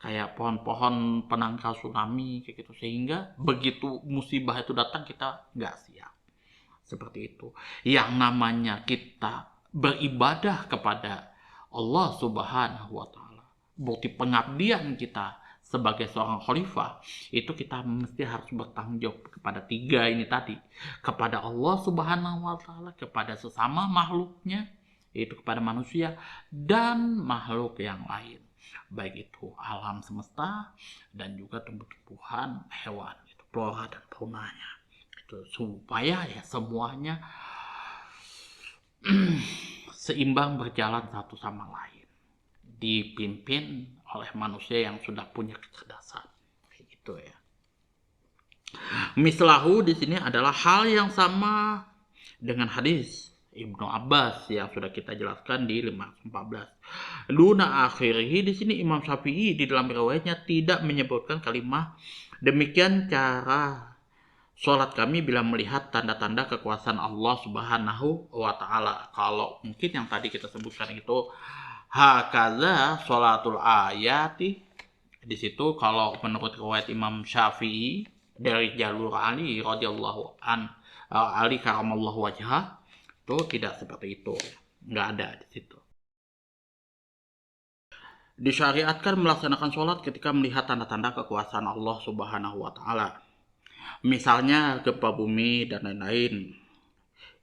kayak pohon-pohon penangkal tsunami kayak gitu, sehingga begitu musibah itu datang kita nggak siap. Seperti itu. Yang namanya kita beribadah kepada Allah Subhanahu wa taala, bukti pengabdian kita sebagai seorang khalifah, itu kita mesti harus bertanggung jawab kepada tiga ini tadi, kepada Allah Subhanahu wa taala, kepada sesama makhluknya, yaitu kepada manusia dan makhluk yang lain, baik itu alam semesta dan juga tumbuh-tumbuhan, hewan, itu flora dan faunanya, itu supaya ya semuanya seimbang, berjalan satu sama lain, dipimpin oleh manusia yang sudah punya kecerdasan, kayak gitu ya. Mislahu di sini adalah hal yang sama dengan hadis Ibnu Abbas yang sudah kita jelaskan di 514. Duna akhirih, di sini Imam Syafi'i di dalam riwayatnya tidak menyebutkan kalimat demikian cara sholat kami bila melihat tanda-tanda kekuasaan Allah Subhanahu wa taala. Kalau mungkin yang tadi kita sebutkan itu hakaza sholatul ayati, di situ kalau menurut riwayat Imam Syafi'i dari jalur Ali radhiyallahu an, Ali karamallahu wajhah, itu tidak seperti itu, nggak ada di situ. Disyariatkan melaksanakan sholat ketika melihat tanda-tanda kekuasaan Allah Subhanahu wa taala. Misalnya gempa bumi dan lain-lain,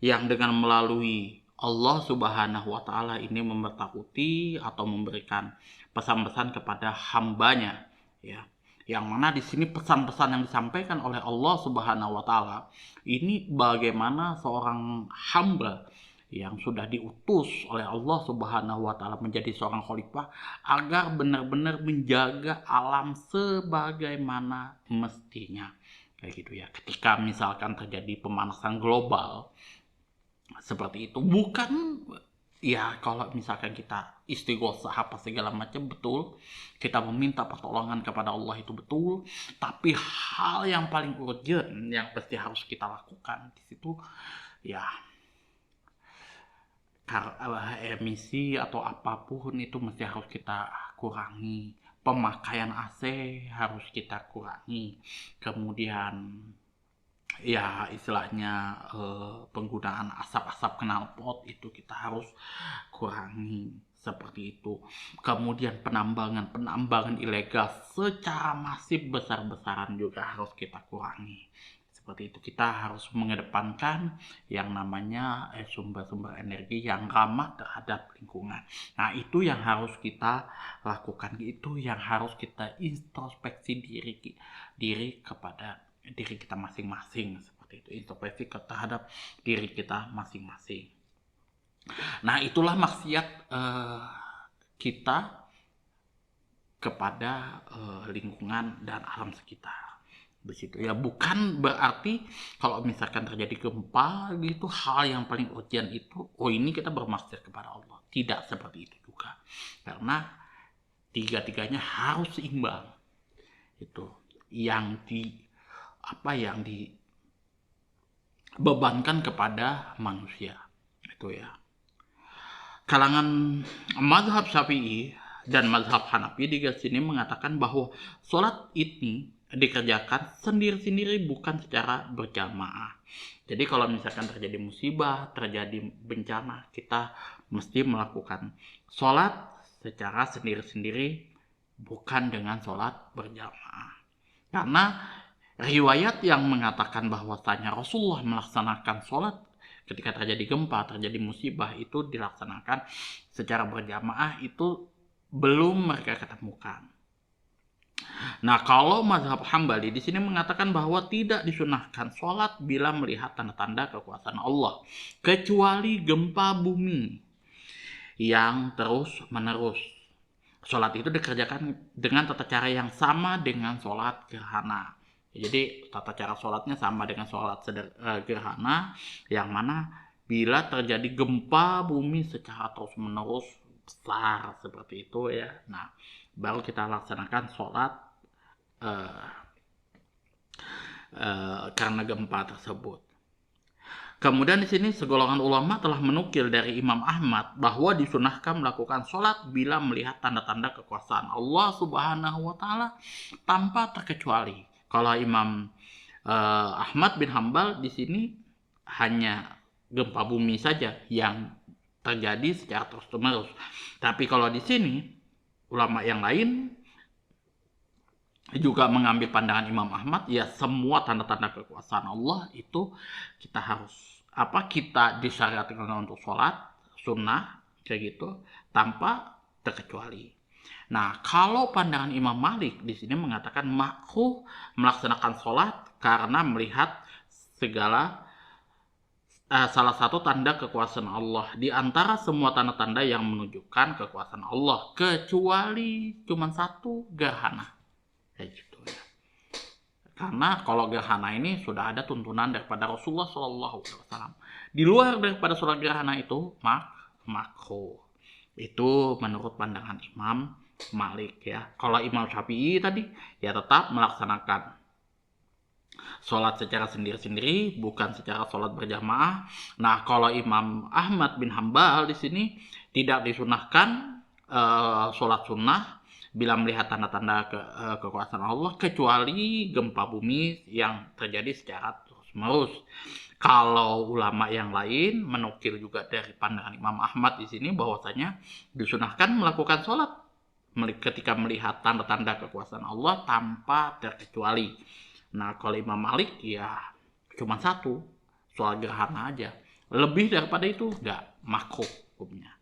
yang dengan melalui Allah Subhanahu wa taala ini membertakuti atau memberikan pesan-pesan kepada hambanya, ya. Yang mana di sini pesan-pesan yang disampaikan oleh Allah Subhanahu wa taala ini bagaimana seorang hamba yang sudah diutus oleh Allah Subhanahu wa taala menjadi seorang khalifah agar benar-benar menjaga alam sebagaimana mestinya. Kayak gitu ya. Ketika misalkan terjadi pemanasan global seperti itu, bukan ya kalau misalkan kita istighosah apa segala macam, betul, kita meminta pertolongan kepada Allah itu betul, tapi hal yang paling urgent yang pasti harus kita lakukan di situ ya emisi atau apapun itu mesti harus kita kurangi. Pemakaian AC harus kita kurangi. Kemudian ya istilahnya penggunaan asap-asap knalpot itu kita harus kurangi, seperti itu. Kemudian penambangan ilegal secara masif besar-besaran juga harus kita kurangi. Seperti itu, kita harus mengedepankan yang namanya sumber-sumber energi yang ramah terhadap lingkungan. Nah, itu yang harus kita lakukan, itu yang harus kita introspeksi diri kepada diri kita masing-masing, seperti itu, introspeksi terhadap diri kita masing-masing. Nah, itulah maksiat kita kepada lingkungan dan alam sekitar. Begitu ya, bukan berarti kalau misalkan terjadi gempa gitu, hal yang paling urgent itu ini kita bermaksiat kepada Allah. Tidak seperti itu juga, karena tiga-tiganya harus seimbang. Itu yang dibebankan kepada manusia, itu ya. Kalangan mazhab Syafi'i dan mazhab Hanafi di sini mengatakan bahwa sholat ini dikerjakan sendiri-sendiri, bukan secara berjamaah. Jadi kalau misalkan terjadi musibah, terjadi bencana, kita mesti melakukan sholat secara sendiri-sendiri, bukan dengan sholat berjamaah. Karena riwayat yang mengatakan bahwasanya Rasulullah melaksanakan sholat ketika terjadi gempa, terjadi musibah itu dilaksanakan secara berjamaah, itu belum mereka ketemukan. Nah, kalau mazhab Hambali di sini mengatakan bahwa tidak disunahkan sholat bila melihat tanda-tanda kekuasaan Allah, kecuali gempa bumi yang terus-menerus. Sholat itu dikerjakan dengan tata cara yang sama dengan sholat gerhana. Jadi tata cara sholatnya sama dengan sholat gerhana, yang mana bila terjadi gempa bumi secara terus-menerus besar seperti itu ya. Nah, baru kita laksanakan sholat eh, karena gempa tersebut. Kemudian di sini segolongan ulama telah menukil dari Imam Ahmad bahwa disunahkan melakukan sholat bila melihat tanda-tanda kekuasaan Allah Subhanahu wa Ta'ala tanpa terkecuali. Kalau Imam Ahmad bin Hambal di sini hanya gempa bumi saja yang terjadi secara terus-menerus. Tapi kalau di sini ulama yang lain juga mengambil pandangan Imam Ahmad, ya semua tanda-tanda kekuasaan Allah itu kita disyariatkan untuk sholat sunnah kayak gitu tanpa terkecuali. Nah, kalau pandangan Imam Malik di sini mengatakan makruh melaksanakan sholat karena melihat salah satu tanda kekuasaan Allah di antara semua tanda-tanda yang menunjukkan kekuasaan Allah, kecuali cuma satu, gerhana. Kayak gitu ya. Karena kalau gerhana ini sudah ada tuntunan daripada Rasulullah SAW. Di luar daripada sholat gerhana itu makruh. Itu menurut pandangan Imam Malik ya. Kalau Imam Syafi'i tadi ya tetap melaksanakan sholat secara sendiri-sendiri, bukan secara sholat berjamaah. Nah, kalau Imam Ahmad bin Hambal di sini tidak disunahkan sholat sunnah bila melihat tanda-tanda kekuasaan Allah, kecuali gempa bumi yang terjadi secara terus-menerus. Kalau ulama yang lain menukil juga dari pandangan Imam Ahmad di sini bahwasanya disunahkan melakukan sholat ketika melihat tanda-tanda kekuasaan Allah tanpa terkecuali. Nah, kalau Imam Malik ya cuma satu, soal gerhana aja. Lebih daripada itu nggak makruh hukumnya.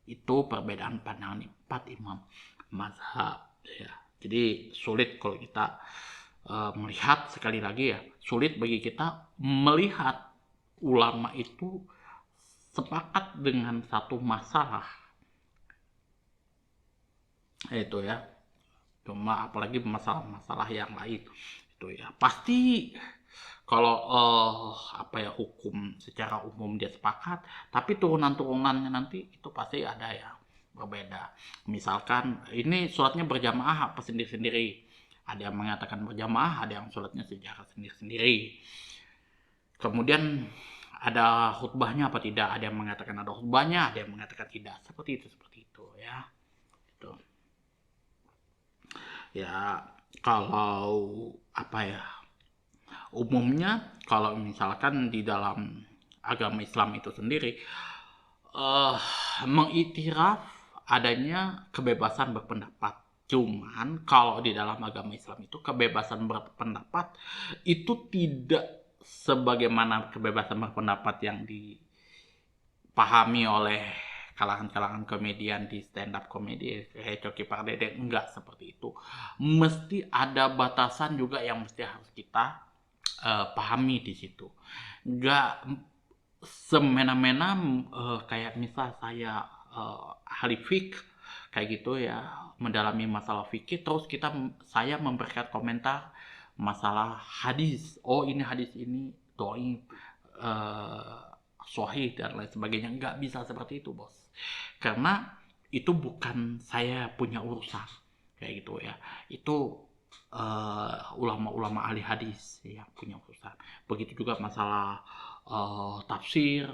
Itu perbedaan pandangan 4 imam mazhab ya. Jadi sulit kalau kita melihat, sekali lagi ya, sulit bagi kita melihat ulama itu sepakat dengan satu masalah. Itu ya. Cuma apalagi masalah-masalah yang lain itu ya. Pasti kalau hukum secara umum dia sepakat, tapi turunan-turunannya nanti itu pasti ada ya berbeda. Misalkan ini sholatnya berjamaah apa sendiri-sendiri, ada yang mengatakan berjamaah, ada yang sholatnya secara sendiri-sendiri. Kemudian ada khutbahnya apa tidak, ada yang mengatakan ada khutbahnya, ada yang mengatakan tidak, seperti itu ya. Gitu. Ya kalau umumnya kalau misalkan di dalam agama Islam itu sendiri mengiktiraf adanya kebebasan berpendapat. Cuman kalau di dalam agama Islam itu kebebasan berpendapat itu tidak sebagaimana kebebasan berpendapat yang dipahami oleh kalangan-kalangan komedian di stand up komedi kayak Coki Pardede. Enggak seperti itu. Mesti ada batasan juga yang mesti harus kita pahami di situ. Enggak semena-mena kayak misal saya ahli fikih kayak gitu ya, mendalami masalah fikih, terus saya memberikan komentar masalah hadis. Oh, ini hadis ini dhaif, sahih dan lain sebagainya. Nggak bisa seperti itu, bos. Karena itu bukan saya punya urusan kayak gitu ya. Itu ulama-ulama ahli hadis yang punya urusan. Begitu juga masalah tafsir.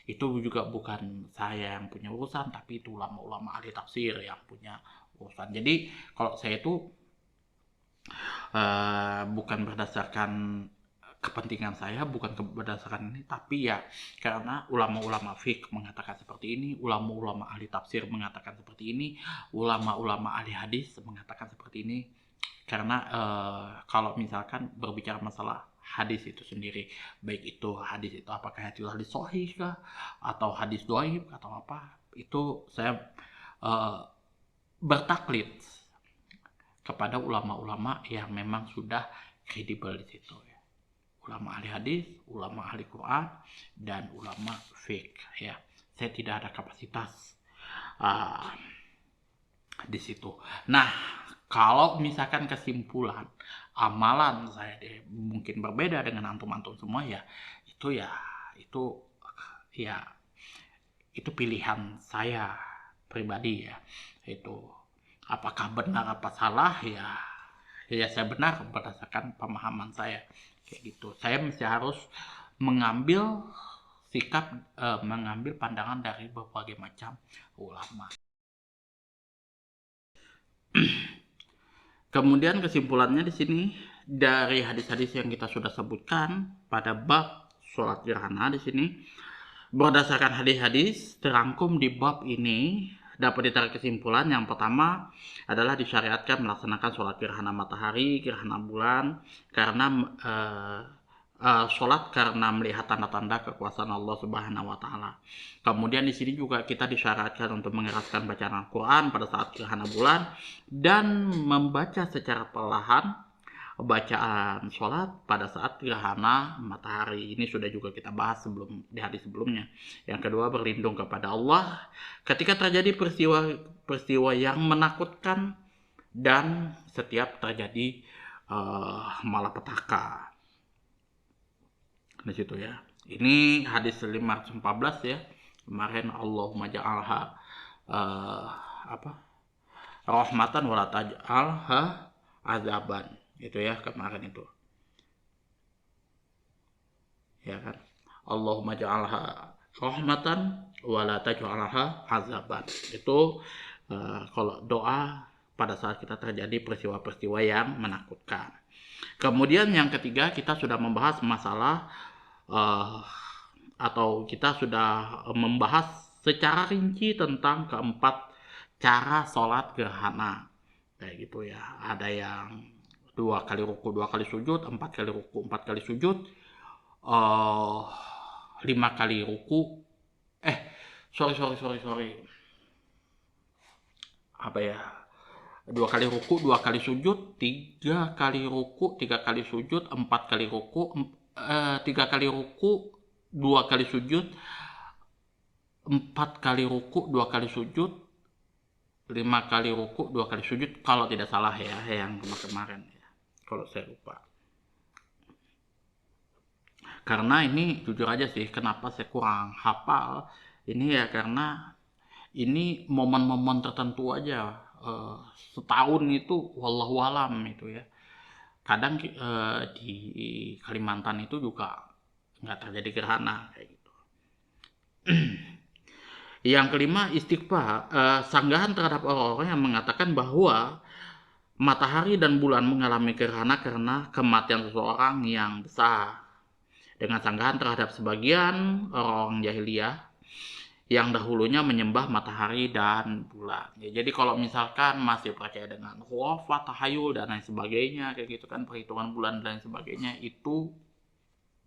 Itu juga bukan saya yang punya urusan, tapi itu ulama-ulama ahli tafsir yang punya urusan. Jadi kalau saya itu bukan berdasarkan kepentingan saya, bukan berdasarkan ini, tapi ya karena ulama-ulama fiqh mengatakan seperti ini, ulama-ulama ahli tafsir mengatakan seperti ini, ulama-ulama ahli hadis mengatakan seperti ini. Karena kalau misalkan berbicara masalah hadis itu sendiri, baik itu hadis itu apakah hadis sahih kah atau hadis dhaif atau apa, itu saya bertaklid kepada ulama-ulama yang memang sudah kredibel di situ ya. Ulama ahli hadis, ulama ahli Quran, dan ulama fiqh ya. Saya tidak ada kapasitas di situ. Nah, kalau misalkan kesimpulan amalan saya mungkin berbeda dengan antum-antum semua ya, itu ya itu pilihan saya pribadi ya. Itu apakah benar apa salah ya saya benar berdasarkan pemahaman saya kayak gitu. Saya mesti harus mengambil sikap, mengambil pandangan dari berbagai macam ulama. Kemudian kesimpulannya di sini dari hadis-hadis yang kita sudah sebutkan pada bab sholat gerhana di sini, berdasarkan hadis-hadis terangkum di bab ini dapat ditarik kesimpulan yang pertama adalah disyariatkan melaksanakan sholat gerhana matahari, gerhana bulan karena sholat karena melihat tanda-tanda kekuasaan Allah Subhanahu wa taala. Kemudian di sini juga kita disyaratkan untuk mengeraskan bacaan Al-Qur'an pada saat gerhana bulan dan membaca secara perlahan bacaan sholat pada saat gerhana matahari. Ini sudah juga kita bahas di hadis sebelumnya. Yang kedua, berlindung kepada Allah ketika terjadi peristiwa yang menakutkan dan setiap terjadi malapetaka. Di situ ya. Ini hadis 514 ya. Kemarin Allahumma ja'alha rahmatan wala taj'alha azaban. Itu ya kemarin itu. Ya kan? Allahumma ja'alha rahmatan wala taj'alha azaban. Itu kalau doa pada saat kita terjadi peristiwa-peristiwa yang menakutkan. Kemudian yang ketiga, kita sudah membahas masalah atau kita sudah membahas secara rinci tentang keempat cara sholat gerhana kayak gitu ya. Ada yang 2 kali ruku 2 kali sujud, 4 kali ruku 4 kali sujud, 5 kali ruku sorry apa ya, 2 kali ruku 2 kali sujud, 3 kali ruku 3 kali sujud, 4 kali ruku 3 kali ruku 2 kali sujud, 4 kali ruku 2 kali sujud, 5 kali ruku 2 kali sujud kalau tidak salah ya yang kemarin ya, kalau saya lupa. Karena ini jujur aja sih kenapa saya kurang hafal ini ya, karena ini momen-momen tertentu aja, setahun itu wallahu alam itu ya. Kadang di Kalimantan itu juga nggak terjadi gerhana kayak gitu. Yang kelima, istighfar, sanggahan terhadap orang-orang yang mengatakan bahwa matahari dan bulan mengalami gerhana karena kematian seseorang yang besar, dengan sanggahan terhadap sebagian orang jahiliyah yang dahulunya menyembah matahari dan bulan. Ya, jadi kalau misalkan masih percaya dengan khurafat, tahayul dan lain sebagainya kayak gitu kan, perhitungan bulan dan lain sebagainya, itu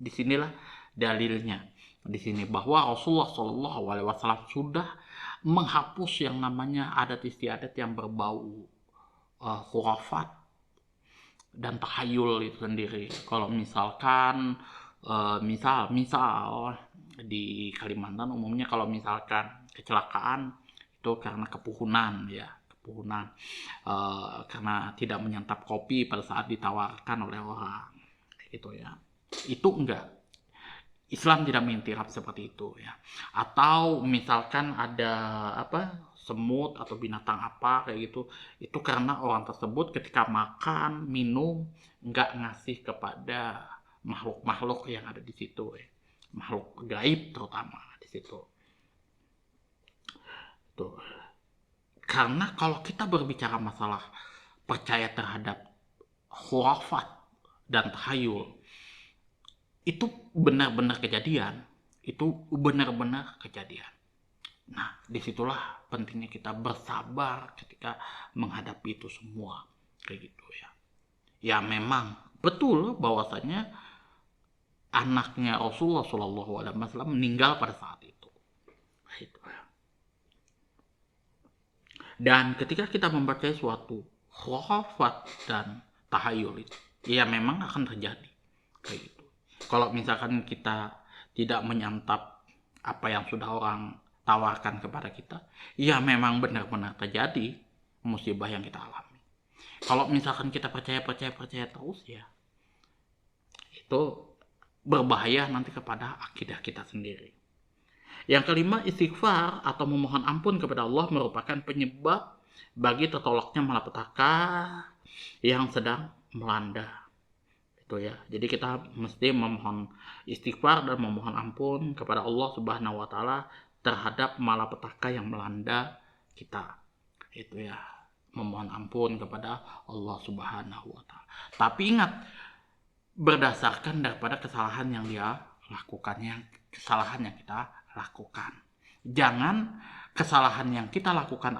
disinilah dalilnya di sini bahwa Rasulullah SAW sudah menghapus yang namanya adat istiadat yang berbau khurafat dan tahayul itu sendiri. Kalau misalkan misal di Kalimantan umumnya kalau misalkan kecelakaan itu karena kepuhunan ya, karena tidak menyantap kopi pada saat ditawarkan oleh orang gitu ya, itu enggak, Islam tidak mengintiraf seperti itu ya. Atau misalkan ada semut atau binatang apa kayak gitu, itu karena orang tersebut ketika makan minum nggak ngasih kepada makhluk-makhluk yang ada di situ ya, makhluk gaib terutama di situ tuh. Karena kalau kita berbicara masalah percaya terhadap khurafat dan tahayul, itu benar-benar kejadian. Nah, disitulah pentingnya kita bersabar ketika menghadapi itu semua kayak gitu ya. Ya memang betul bahwasanya anaknya Rasulullah SAW meninggal pada saat itu. Gitu ya. Dan ketika kita mempercayai suatu khurafat dan tahayul itu, ya memang akan terjadi kayak gitu. Kalau misalkan kita tidak menyantap apa yang sudah orang tawarkan kepada kita, ya memang benar-benar terjadi musibah yang kita alami. Kalau misalkan kita percaya terus ya, itu berbahaya nanti kepada akidah kita sendiri. Yang kelima, istighfar atau memohon ampun kepada Allah merupakan penyebab bagi tertolaknya malapetaka yang sedang melanda. Itu ya. Jadi kita mesti memohon istighfar dan memohon ampun kepada Allah Subhanahu wa taala terhadap malapetaka yang melanda kita. Itu ya. Memohon ampun kepada Allah Subhanahu wa taala. Tapi ingat, berdasarkan daripada kesalahan yang dia lakukan, kesalahan yang kita lakukan. Jangan kesalahan yang kita lakukan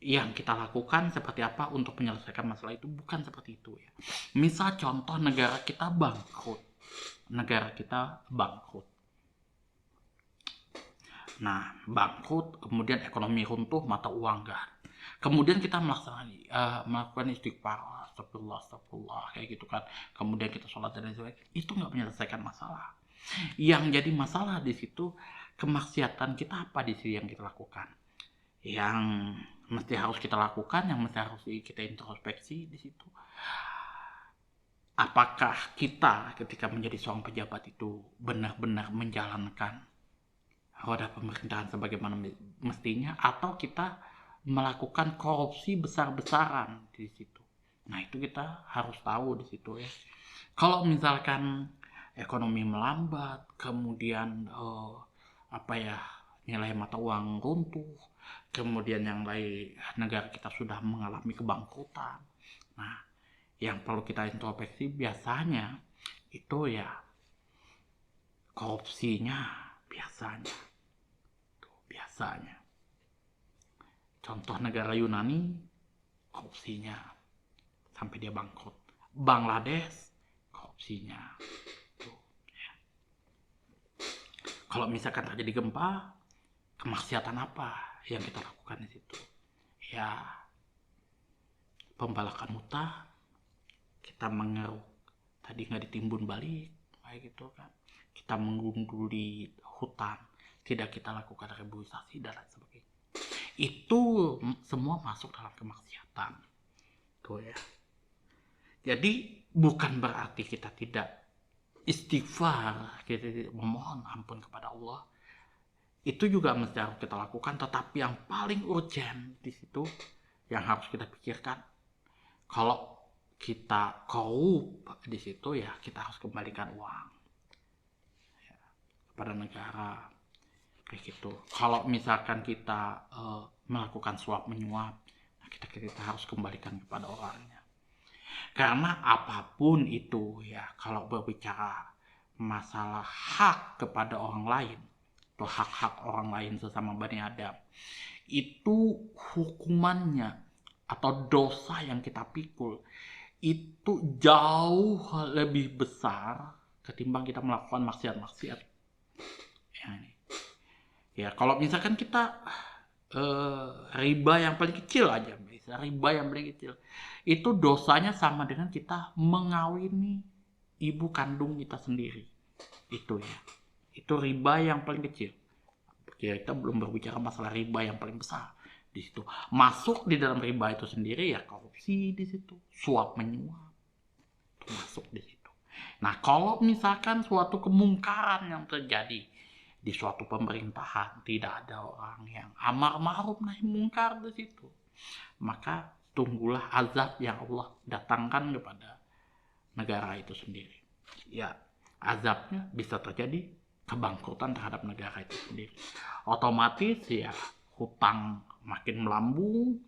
yang kita lakukan seperti apa untuk menyelesaikan masalah itu, bukan seperti itu ya. Misal contoh negara kita bangkrut. Nah, bangkrut, kemudian ekonomi runtuh, mata uang enggak. Kemudian kita melakukan istighfar, astagfirullah, kayak gitu kan. Kemudian kita sholat dan sebagainya. Itu nggak menyelesaikan masalah. Yang jadi masalah di situ, kemaksiatan kita apa di sini yang kita lakukan. Yang mesti harus kita lakukan, yang mesti harus kita introspeksi di situ. Apakah kita ketika menjadi seorang pejabat itu benar-benar menjalankan roda pemerintahan sebagaimana mestinya, atau kita melakukan korupsi besar-besaran di situ. Nah, itu kita harus tahu di situ ya. Kalau misalkan ekonomi melambat, kemudian nilai mata uang runtuh, kemudian yang lain negara kita sudah mengalami kebangkrutan. Nah, yang perlu kita introspeksi biasanya itu ya korupsinya biasanya. Contoh negara Yunani, korupsinya sampai dia bangkrut. Bangladesh, korupsinya. Tuh, ya. Kalau misalkan terjadi gempa, kemaksiatan apa yang kita lakukan di situ? Ya, pembalakan hutan, kita mengeruk, tadi nggak ditimbun balik, kayak gitu kan. Kita menggunduli hutan, tidak kita lakukan reboisasi dan lain sebagainya. Itu semua masuk dalam kemaksiatan. Tuh ya. Jadi bukan berarti kita tidak istighfar, kita memohon ampun kepada Allah. Itu juga mesti harus kita lakukan, tetapi yang paling urgent di situ yang harus kita pikirkan, kalau kita korup di situ ya kita harus kembalikan uang ya, kepada negara. Kayak gitu. Kalau misalkan kita melakukan suap menyuap, nah kita harus kembalikan kepada orangnya. Karena apapun itu ya, kalau berbicara masalah hak kepada orang lain atau hak-hak orang lain sesama Bani Adam, itu hukumannya atau dosa yang kita pikul itu jauh lebih besar ketimbang kita melakukan maksiat-maksiat. Ya, kalau misalkan kita riba yang paling kecil aja, itu dosanya sama dengan kita mengawini ibu kandung kita sendiri. Itu ya, itu riba yang paling kecil. Kita belum berbicara masalah riba yang paling besar. Di situ masuk di dalam riba itu sendiri ya korupsi di situ, suap menyuap, itu masuk di situ. Nah, kalau misalkan suatu kemungkaran yang terjadi di suatu pemerintahan, tidak ada orang yang amar ma'ruf nahi mungkar di situ, maka tunggulah azab yang Allah datangkan kepada negara itu sendiri. Ya, azabnya bisa terjadi kebangkrutan terhadap negara itu sendiri. Otomatis ya hutang makin melambung,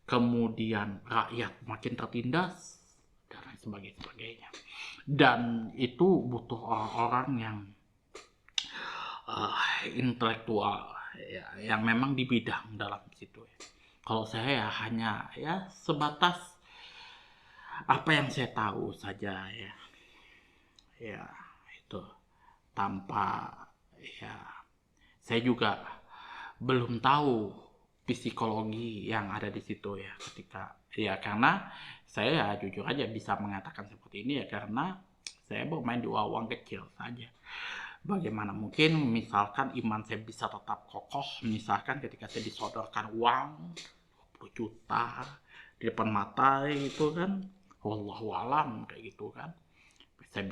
kemudian rakyat makin tertindas dan lain sebagainya. Dan itu butuh orang-orang yang intelektual ya, yang memang di bidang dalam situ ya. Kalau saya ya hanya ya sebatas apa yang saya tahu saja ya itu, tanpa ya saya juga belum tahu psikologi yang ada di situ ya ketika ya, karena saya ya jujur aja bisa mengatakan seperti ini ya karena saya bermain di uang kecil saja. Bagaimana mungkin misalkan iman saya bisa tetap kokoh misalkan ketika saya disodorkan uang 20 juta di depan mata itu kan, wallahu alam kayak gitu kan. saya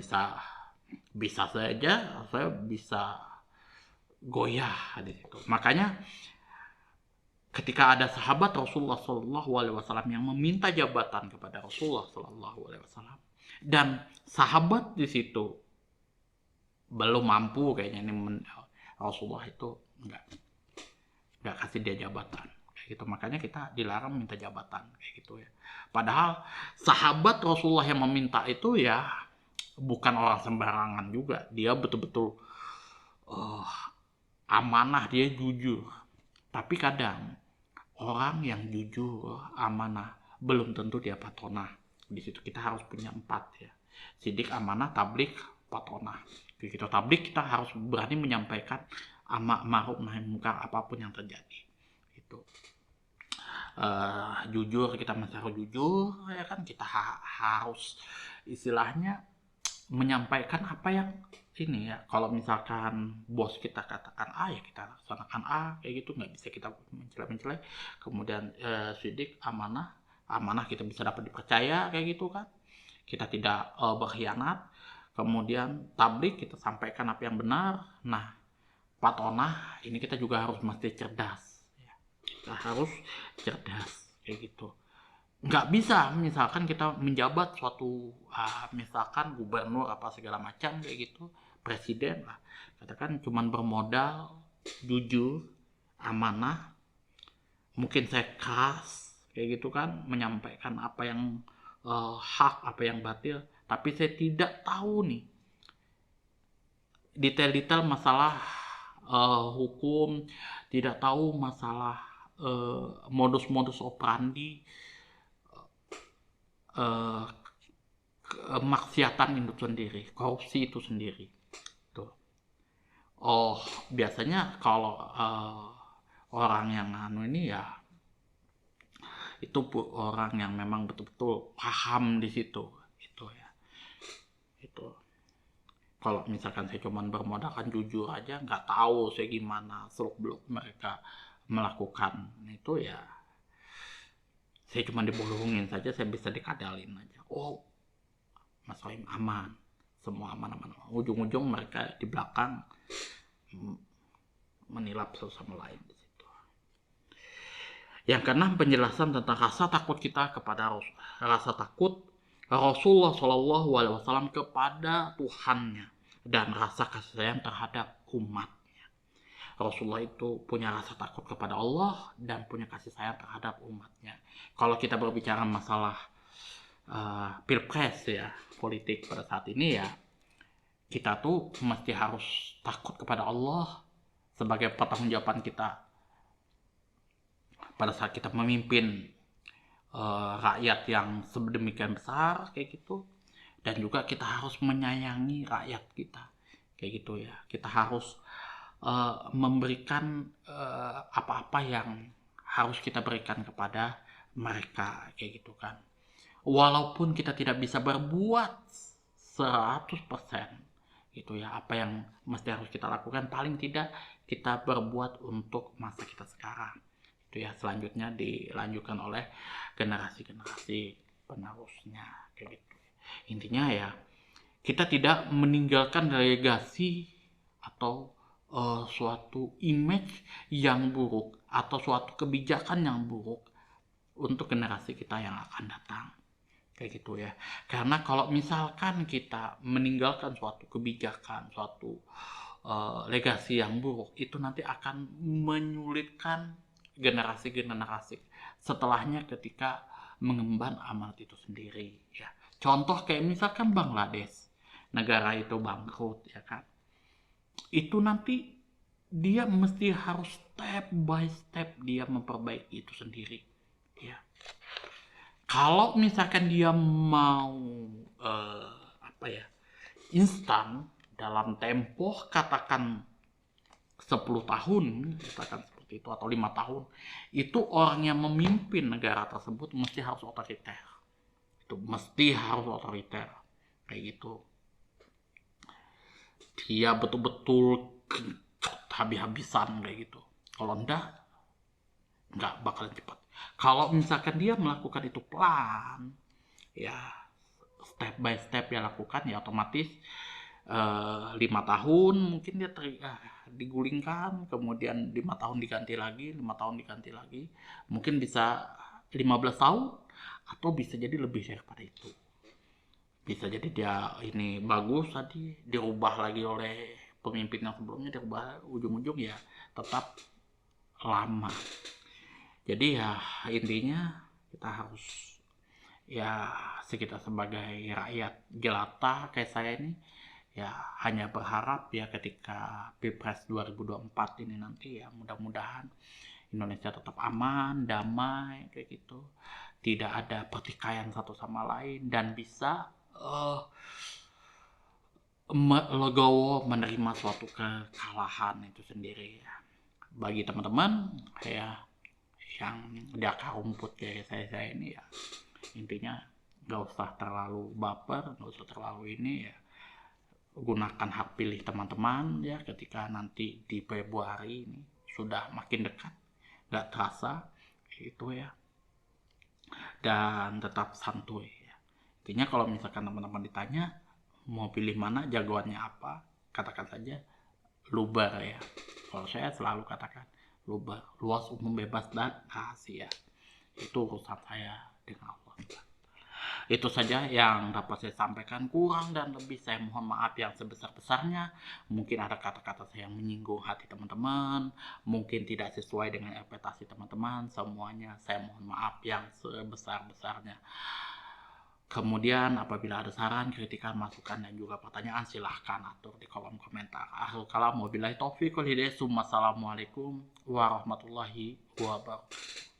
bisa saja saya bisa goyah di situ. Makanya ketika ada sahabat Rasulullah Shallallahu Alaihi Wasallam yang meminta jabatan kepada Rasulullah Shallallahu Alaihi Wasallam, dan sahabat di situ belum mampu kayaknya ini Rasulullah itu nggak kasih dia jabatan kayak gitu, makanya kita dilarang minta jabatan kayak gitu ya. Padahal sahabat Rasulullah yang meminta itu ya bukan orang sembarangan juga, dia betul-betul amanah, dia jujur. Tapi kadang orang yang jujur, amanah, belum tentu dia patonah. Di situ kita harus punya 4 ya. Sidik, amanah, tablik, patonah. Gitu. Tablik kita harus berani menyampaikan amar ma'ruf nahi munkar apapun yang terjadi. Itu. Jujur, kita masih harus jujur ya kan, kita harus istilahnya menyampaikan apa yang ini ya. Kalau misalkan bos kita katakan A ya kita laksanakan A kayak gitu, nggak bisa kita mencela-mencela. Kemudian sidik, amanah kita bisa dapat dipercaya kayak gitu kan, kita tidak berkhianat. Kemudian tablik, kita sampaikan apa yang benar. Nah, patonah ini kita juga harus mesti cerdas ya. Kita harus cerdas kayak gitu. Nggak bisa misalkan kita menjabat suatu misalkan gubernur apa segala macam kayak gitu, presiden lah, katakan cuman bermodal jujur, amanah, mungkin saya keras kayak gitu kan, menyampaikan apa yang hak, apa yang batil, tapi saya tidak tahu nih detail-detail masalah hukum, tidak tahu masalah modus-modus operandi maksiatan itu sendiri, korupsi itu sendiri. Tuh. Biasanya kalau orang yang ini ya itu orang yang memang betul-betul paham di situ, itu ya. Itu. Kalau misalkan saya cuma bermodalkan jujur aja, nggak tahu saya gimana seluk-beluk mereka melakukan itu ya. Saya cuma dibohongin saja, saya bisa dikadalin aja. Mas Soim aman, semua aman-aman. Ujung-ujung mereka di belakang menilap satu sama lain di situ. Yang keenam, penjelasan tentang rasa takut kita kepada rasa takut Rasulullah Shallallahu Alaihi Wasallam kepada Tuhannya dan rasa kasih sayang terhadap umatnya. Rasulullah itu punya rasa takut kepada Allah dan punya kasih sayang terhadap umatnya. Kalau kita berbicara masalah pilpres ya, politik pada saat ini ya, kita tuh mesti harus takut kepada Allah sebagai pertanggungjawaban kita pada saat kita memimpin rakyat yang sedemikian besar kayak gitu. Dan juga kita harus menyayangi rakyat kita kayak gitu ya. Kita harus memberikan apa-apa yang harus kita berikan kepada mereka kayak gitu kan. Walaupun kita tidak bisa berbuat 100% gitu ya, apa yang mesti harus kita lakukan, paling tidak kita berbuat untuk masa kita sekarang itu ya. Selanjutnya dilanjutkan oleh generasi-generasi penerusnya kayak gitu. Intinya ya, kita tidak meninggalkan legasi atau suatu image yang buruk atau suatu kebijakan yang buruk untuk generasi kita yang akan datang kayak gitu ya. Karena kalau misalkan kita meninggalkan suatu kebijakan, suatu legasi yang buruk, itu nanti akan menyulitkan generasi-generasi setelahnya ketika mengemban amanat itu sendiri ya. Contoh kayak misalkan Bangladesh, negara itu bangkrut ya kan, itu nanti dia mesti harus step by step dia memperbaiki itu sendiri ya. Kalau misalkan dia mau instan dalam tempo katakan 10 tahun katakan seperti itu, atau 5 tahun, itu orang yang memimpin negara tersebut mesti harus otoriter. Itu mesti harus otoriter kayak gitu. Dia betul-betul habis-habisan kayak gitu. Kalau nggak bakalan cepat. Kalau misalkan dia melakukan itu pelan, ya step by step dia lakukan, ya otomatis 5 tahun mungkin dia digulingkan, kemudian 5 tahun diganti lagi, 5 tahun diganti lagi, mungkin bisa 15 tahun atau bisa jadi lebih daripada itu. Bisa jadi dia ini bagus tadi dirubah lagi oleh pemimpin yang sebelumnya, dirubah ujung-ujung ya tetap lama. Jadi ya intinya kita harus, ya kita sebagai rakyat jelata kayak saya ini, ya hanya berharap ya ketika Pilpres 2024 ini nanti ya mudah-mudahan Indonesia tetap aman, damai kayak gitu, tidak ada pertikaian satu sama lain, dan bisa legowo menerima suatu kekalahan itu sendiri ya. Bagi teman-teman ya yang di akar rumput kayak saya ini ya, intinya nggak usah terlalu baper, nggak usah terlalu ini ya, gunakan hak pilih teman-teman ya ketika nanti di Februari ini sudah makin dekat, nggak terasa itu ya, dan tetap santuy ya. Intinya kalau misalkan teman-teman ditanya mau pilih mana, jagoannya apa, katakan saja lubar ya. Kalau saya selalu katakan lubar, luas, umum, bebas, dan rahasia. Itu urusan saya dengan Allah. Itu saja yang dapat saya sampaikan, kurang dan lebih saya mohon maaf yang sebesar-besarnya. Mungkin ada kata-kata saya yang menyinggung hati teman-teman, mungkin tidak sesuai dengan ekspektasi teman-teman, semuanya saya mohon maaf yang sebesar-besarnya. Kemudian apabila ada saran, kritikan, masukan, dan juga pertanyaan, silahkan atur di kolom komentar. Akhirul kalam, wabillahi taufiq wal hidayah. Wassalamualaikum warahmatullahi wabarakatuh.